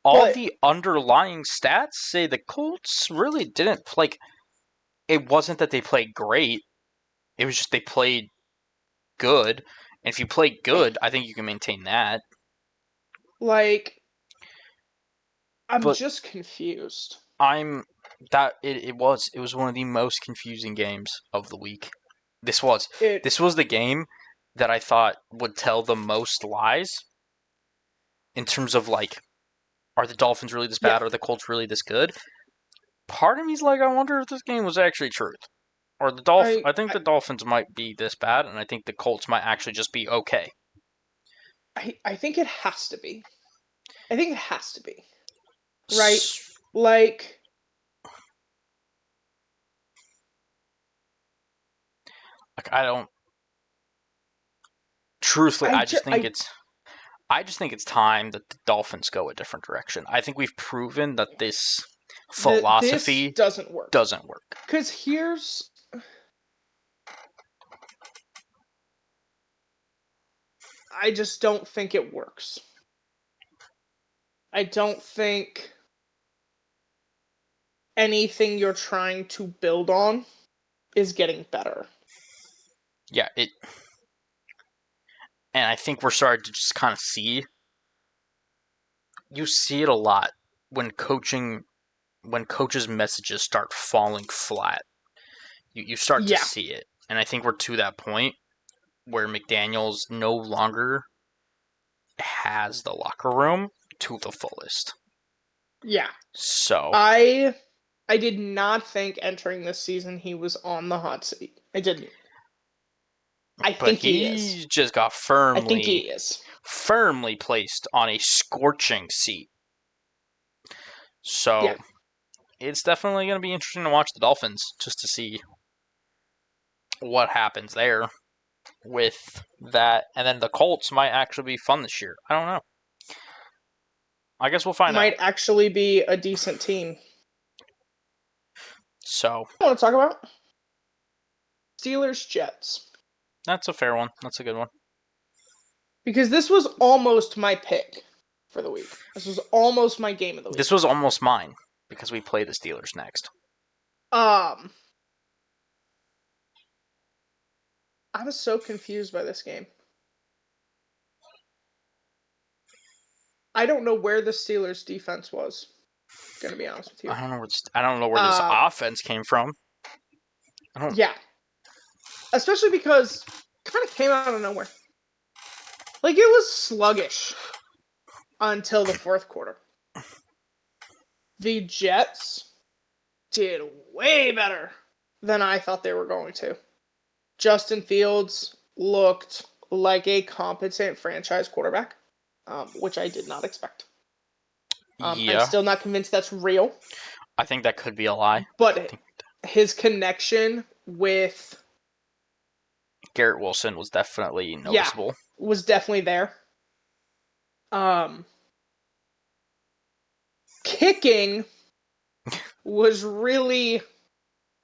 all But, the underlying stats say the Colts really didn't like it wasn't that they played great. It was just they played good. And if you play good, I think you can maintain that. like, I'm But just confused. I'm that it was one of the most confusing games of the week. This was It, this was the game that I thought would tell the most lies in terms of like, are the Dolphins really this yeah, bad? Are the Colts really this good? Part of me's like, I wonder if this game was actually truth. Or I, I think I, the Dolphins might be this bad, and I think the Colts might actually just be okay. I think it has to be. I think it has to be. Right? Like, Like I don't. Truthfully, I just think it's time that the Dolphins go a different direction. I think we've proven that this this philosophy doesn't work. doesn't work. Because here's. I just don't think it works. I don't think anything you're trying to build on is getting better. Yeah, and I think we're starting to just kind of you see it a lot when coaches' messages start falling flat. You start to Yeah, see it. And I think we're to that point where McDaniels no longer has the locker room to the fullest. yeah. So, I did not think entering this season he was on the hot seat. I didn't. I but think he is. he just got I think he is. firmly placed on a scorching seat. Yeah. So, it's definitely going to be interesting to watch the Dolphins just to see what happens there with that. And then the Colts might actually be fun this year. I don't know. I guess we'll find out. Might actually be a decent team. So, I want to talk about Steelers Jets. that's a fair one. That's a good one. Because this was almost my pick for the week. This was almost my game of the week. This was almost mine because we play the Steelers next. I was so confused by this game. I don't know where the Steelers defense was. Gonna be honest with you. I don't know where this offense came from. Yeah. Especially because it kind of came out of nowhere. Like, it was sluggish until the fourth quarter. The Jets did way better than I thought they were going to. Justin Fields looked like a competent franchise quarterback, which I did not expect. I'm Yeah, still not convinced that's real, I think that could be a lie. but his connection with Garrett Wilson was definitely noticeable. was definitely there. Kicking was really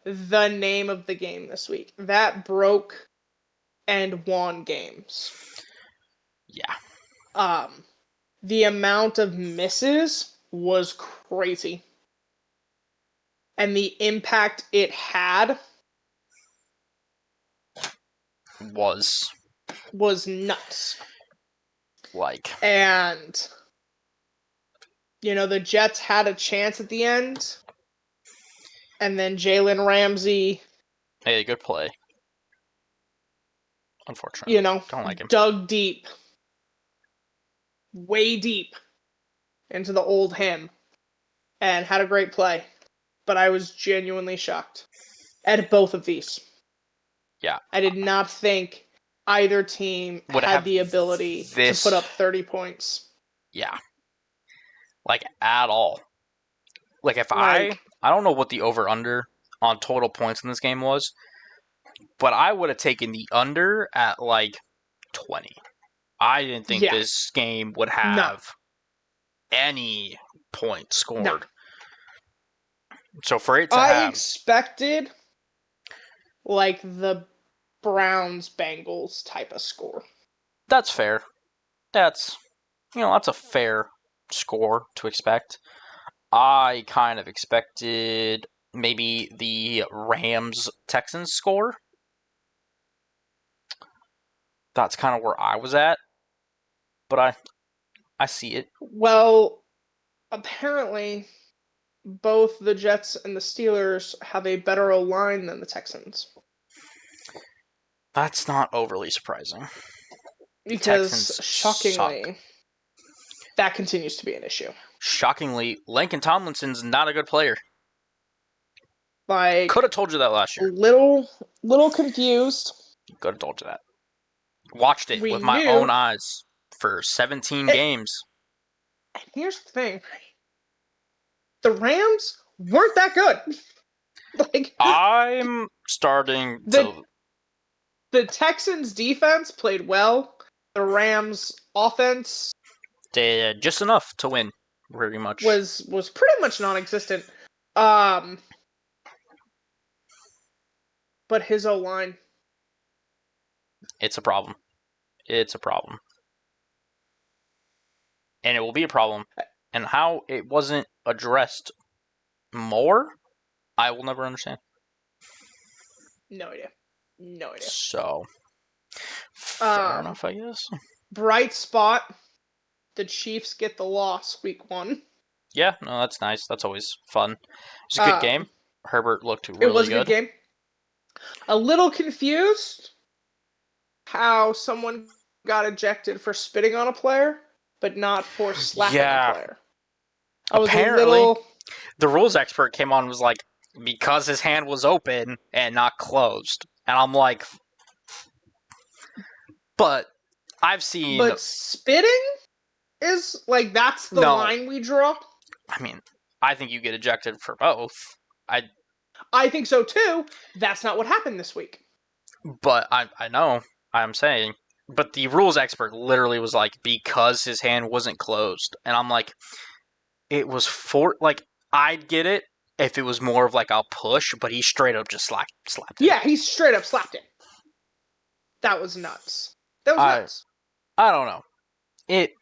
the name of the game this week. That broke and won games. Yeah. The amount of misses was crazy. And the impact it had Was nuts. like, And the Jets had a chance at the end. And then Jalen Ramsey, hey, good play. Unfortunately, don't like him. dug deep, way deep into the old him and had a great play. But I was genuinely shocked at both of these. Yeah, I did not think either team would had have the ability to put up 30 points. Yeah, like at all. Like if Like, I don't know what the over-under on total points in this game was, but I would have taken the under at like 20. I didn't think Yeah. this game would No. have any points No. scored. So for it to I have, expected like the Browns Bengals type of score. that's fair. That's that's a fair score to expect. I kind of expected maybe the Rams Texans score. That's kind of where I was at, but I see it. Well, apparently both the Jets and the Steelers have a better O-line than the Texans. That's not overly surprising. Because Texans suck. shockingly, that continues to be an issue. Shockingly, Lincoln Tomlinson's not a good player. Could Like have told you that last year. little confused. Could have told you that. Watched it We with my knew. own eyes for 17 games. And here's the thing: the Rams weren't that good. Like I'm starting to. The Texans' defense played well. The Rams' offense Did just enough to win, pretty much. was pretty much non-existent. But his O-line, It's a problem. It's a problem. And it will be a problem. And how it wasn't addressed more, I will never understand. no idea. So, fair enough, I guess. Bright spot: the Chiefs get the loss week 1. Yeah, no, that's nice. That's always fun. It was a good game. Herbert looked really good. It was a good game. A little confused how someone got ejected for spitting on a player, but not for slapping a player. Apparently, the rules expert came on and was like, because his hand was open and not closed. And I'm like, but I've seen. But spitting is like that's the line we draw. I mean, I think you get ejected for both. I think so too. That's not what happened this week. But I know, I'm saying. But the rules expert literally was like, because his hand wasn't closed. And I'm like, it was like, I'd get it if it was more of like a push, but he straight up just slapped him. Yeah, he straight up slapped him. That was nuts. Nuts. I don't know. It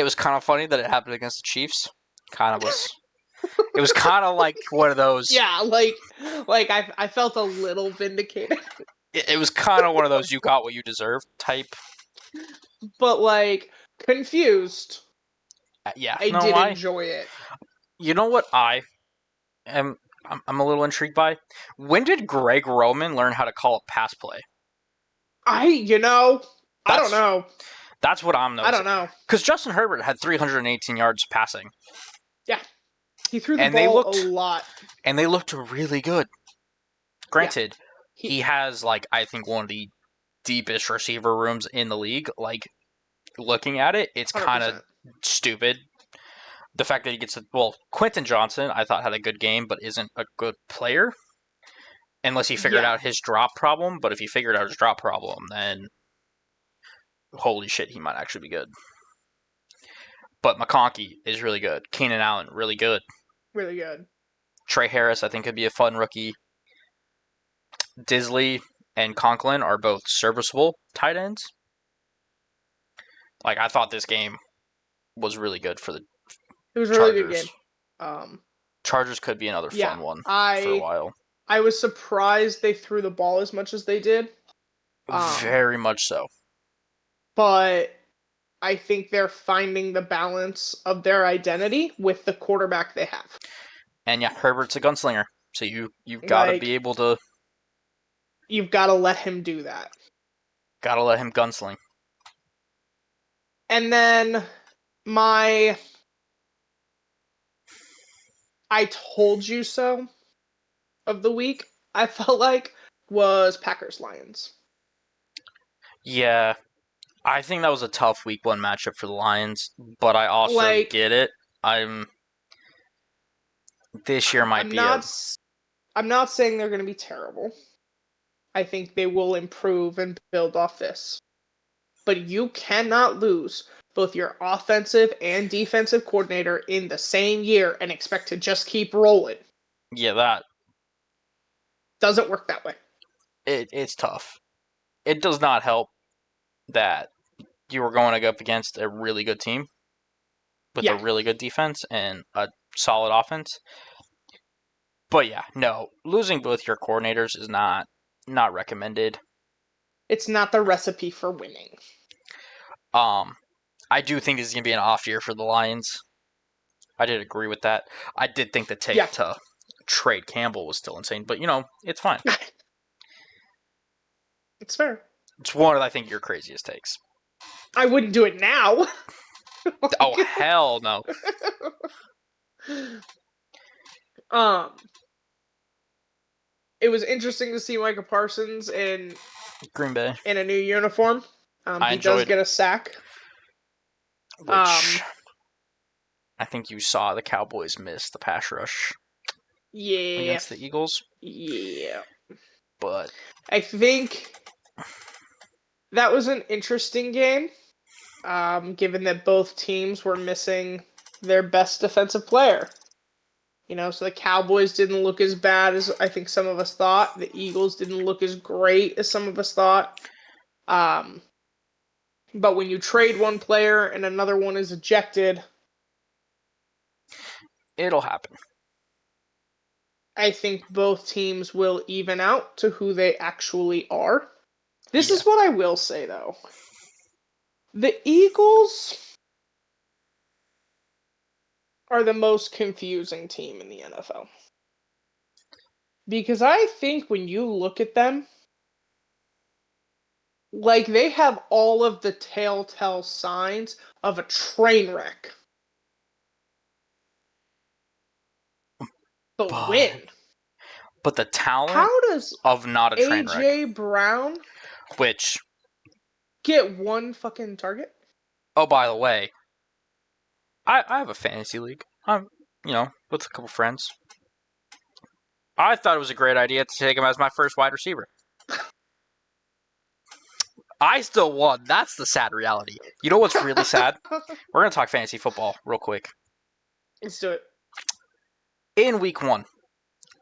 was kind of funny that it happened against the Chiefs. Kind of was. It was kind of like one of those. Yeah, like I felt a little vindicated. It was kind of one of those you got what you deserved type. But like confused. Yeah, I did enjoy it. You know what I'm a little intrigued by? When did Greg Roman learn how to call a pass play? I don't know. That's what I'm noticing. I don't know. Because Justin Herbert had 318 yards passing. Yeah. He threw the ball a lot. And they looked really good. Granted, he has, like, I think one of the deepest receiver rooms in the league. Like, looking at it, it's kind of stupid. The fact that he gets Quentin Johnson, I thought had a good game, but isn't a good player. Unless he figured out his drop problem. But if he figured out his drop problem, then holy shit, he might actually be good. But McConkey is really good. Keenan Allen, really good. Really good. Trey Harris, I think, could be a fun rookie. Disley and Conklin are both serviceable tight ends. Like, I thought this game was really good for the It was a Chargers. really good game. Chargers could be another fun one for a while. I was surprised they threw the ball as much as they did. Very much so. But I think they're finding the balance of their identity with the quarterback they have. And yeah, Herbert's a gunslinger, so you've got to be able to. You've got to let him do that. Got to let him gunsling. And then my I told you so of the week, I felt like, was Packers-Lions. Yeah. I think that was a tough week 1 matchup for the Lions, but I also get it. This year might I'm be a. not. I'm not saying they're going to be terrible. I think they will improve and build off this. But you cannot lose both your offensive and defensive coordinator in the same year and expect to just keep rolling. Yeah, that. Doesn't work that way. It's tough. It does not help that you were going up against a really good team with a Yeah, really good defense and a solid offense. But yeah, no, losing both your coordinators is not recommended. it's not the recipe for winning. Um, I do think this is gonna be an off year for the Lions. I did agree with that. I did think the Yeah, take to trade Campbell was still insane, but it's fine. it's fair. It's one of I think your craziest takes. I wouldn't do it now. Oh hell no, um, it was interesting to see Micah Parsons Green Bay. in a new uniform. I He does enjoyed, get a sack. which I think you saw the Cowboys miss the pass rush Yeah, against the Eagles, yeah. but I think that was an interesting game, given that both teams were missing their best defensive player. So the Cowboys didn't look as bad as I think some of us thought. The Eagles didn't look as great as some of us thought. Um, but when you trade one player and another one is ejected, it'll happen. I think both teams will even out to who they actually are. This Yeah, is what I will say, though. The Eagles are the most confusing team in the NFL. Because I think when you look at them, like they have all of the telltale signs of a train wreck. But but win. but the talent How does of not a train wreck, AJ Brown which get one fucking target? oh by the way, I have a fantasy league. I'm with a couple friends. I thought it was a great idea to take him as my first wide receiver. I still won. That's the sad reality. You know what's really sad? We're gonna talk fantasy football real quick. Let's do it. In week 1,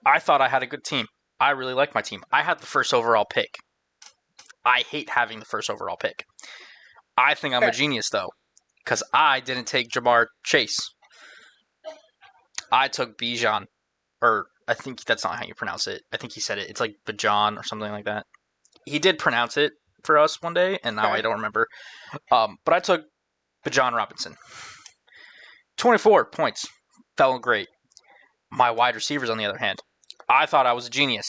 I thought I had a good team. I really like my team. I had the first overall pick. I hate having the first overall pick. I think I'm a Fair. genius though, because I didn't take Jamar Chase. I took Bijan, or I think that's not how you pronounce it. I think he said it. It's like Bijan or something like that. He did pronounce it for us one day, and now I Okay. don't remember. But I took Bijan Robinson. 24 points. Felt great. My wide receivers, on the other hand, I thought I was a genius,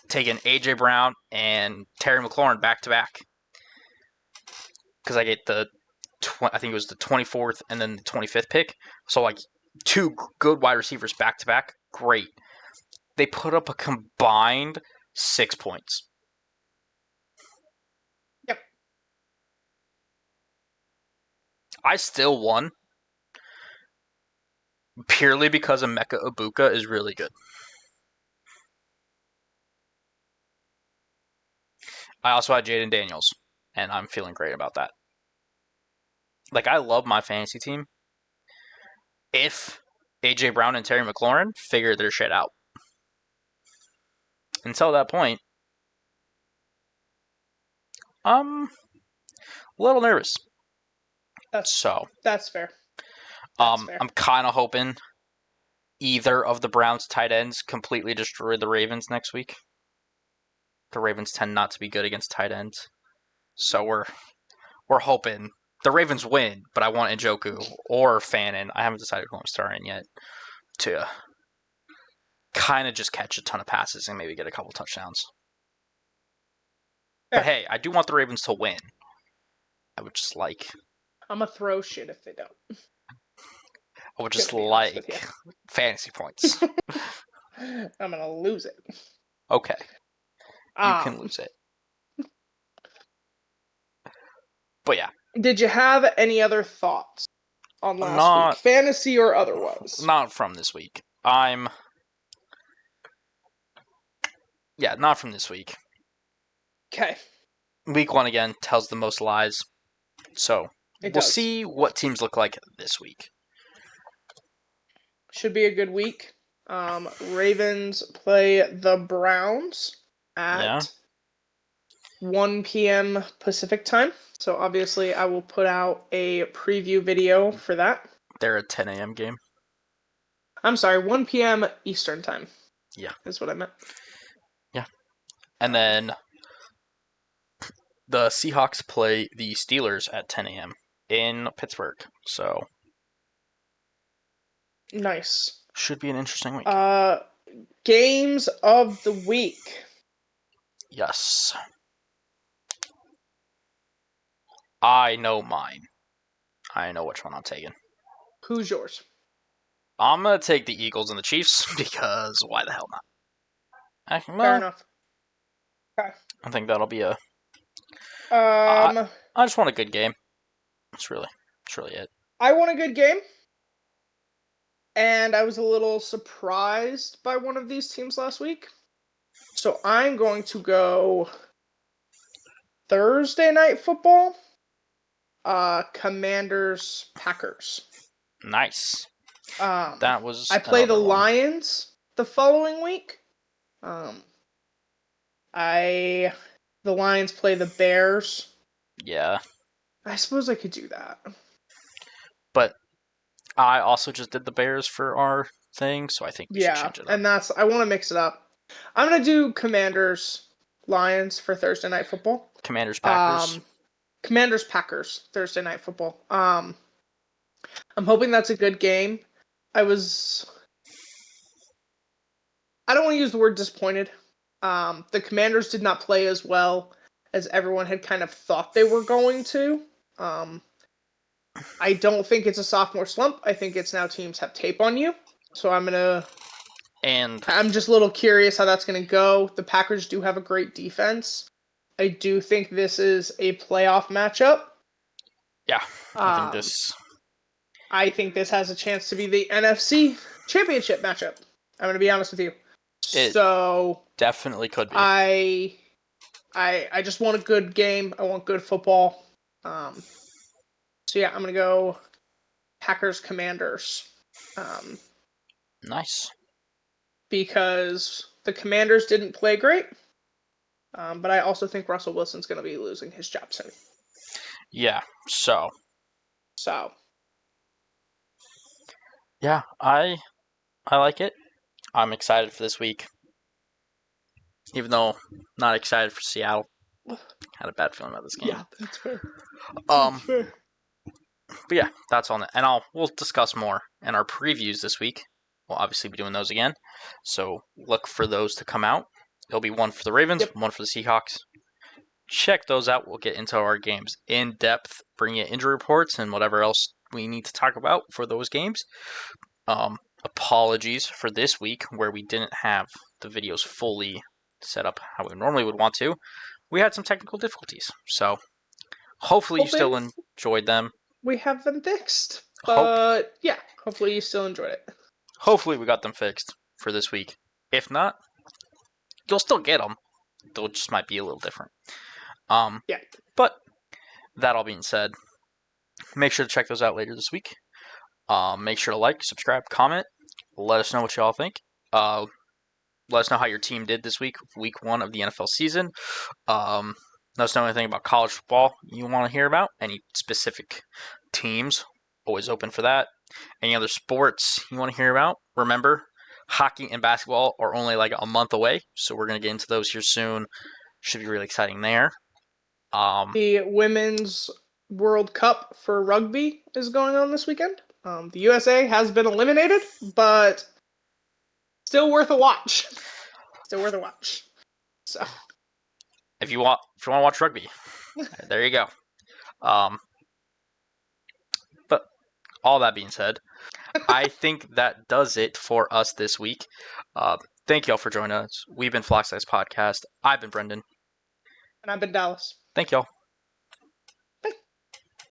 taking A.J. Brown and Terry McLaurin back to back. Because I get I think it was the 24th and then the 25th pick. So, like, two good wide receivers back to back. Great. They put up a combined 6 points. Yep. I still won purely because Emeka Ibuka is really good. I also had Jaden Daniels, and I'm feeling great about that. Like, I love my fantasy team. If A.J. Brown and Terry McLaurin figure their shit out. Until that point, I'm a little nervous. That's So, that's fair. That's fair. I'm kind of hoping either of the Browns' tight ends completely destroy the Ravens next week. The Ravens tend not to be good against tight ends, so we're hoping the Ravens win. But I want Njoku or Fannin. I haven't decided who I'm starting yet to kind of just catch a ton of passes and maybe get a couple touchdowns. But Fair. hey, I do want the Ravens to win. I would just like. I'm gonna throw shit if they don't. I would just To be honest with like fantasy points. I'm gonna lose it. Okay, you can Um, lose it. But yeah, did you have any other thoughts on last week, not fantasy or otherwise? not from this week. not from this week. Okay. Week 1 again tells the most lies. So It we'll does. see what teams look like this week. Should be a good week. Ravens play the Browns Yeah. at 1 p.m. Pacific time. So obviously I will put out a preview video for that. They're a 10 a.m. game. I'm sorry, 1 p.m. Eastern time. Yeah. Is what I meant. Yeah. And then the Seahawks play the Steelers at 10 a.m. in Pittsburgh. So Nice. should be an interesting week. Games of the week. Yes. I know mine. I know which one I'm taking. Who's yours? I'm going to take the Eagles and the Chiefs because why the hell not? Fair enough. Okay. I think that'll be a. Um, I just want a good game. That's really it. I want a good game. And I was a little surprised by one of these teams last week. So I'm going to go Thursday night football. Commanders Packers. Nice. That was. I play the another one. Lions the following week. The Lions play the Bears. Yeah. I suppose I could do that. But I also just did the Bears for our thing, so I think we should change it up. And I want to mix it up. I'm gonna do Commanders Lions for Thursday night football. Commanders Packers. Commanders Packers Thursday night football. I'm hoping that's a good game. I don't want to use the word disappointed. The Commanders did not play as well as everyone had kind of thought they were going to. I don't think it's a sophomore slump. I think it's now teams have tape on you. So I'm just a little curious how that's going to go. The Packers do have a great defense. I do think this is a playoff matchup. Yeah, I think this has a chance to be the NFC Championship matchup. I'm going to be honest with you. So definitely could be. I just want a good game. I want good football. So yeah, I'm going to go Packers Commanders. Nice. Because the Commanders didn't play great. But I also think Russell Wilson's going to be losing his job soon. Yeah, so. Yeah, I like it. I'm excited for this week. Even though not excited for Seattle. Had a bad feeling about this game. Yeah, that's fair. But yeah, that's on it. And we'll discuss more in our previews this week. We'll obviously be doing those again. So look for those to come out. There'll be one for the Ravens, one for the Seahawks. Check those out. We'll get into our games in depth, bring you injury reports and whatever else we need to talk about for those games. Apologies for this week where we didn't have the videos fully set up how we normally would want to. We had some technical difficulties. So hopefully you still enjoyed them. We have them fixed. But yeah, hopefully you still enjoyed it. Hopefully we got them fixed for this week. If not, you'll still get them. They'll just might be a little different. Yeah. But that all being said, make sure to check those out later this week. Make sure to like, subscribe, comment. Let us know what you all think. Let us know how your team did this week, week 1 of the NFL season. Let us know anything about college football you want to hear about. Any specific teams, always open for that. Any other sports you want to hear about. Remember, hockey and basketball are only like a month away, so we're going to get into those here soon. Should be really exciting there. The Women's World Cup for rugby is going on this weekend. The USA has been eliminated, but still worth a watch. So, if you want to watch rugby, there you go. But all that being said, I think that does it for us this week. Thank you all for joining us. We've been Flock Size Podcast. I've been Brendan. And I've been Dallas. Thank y'all.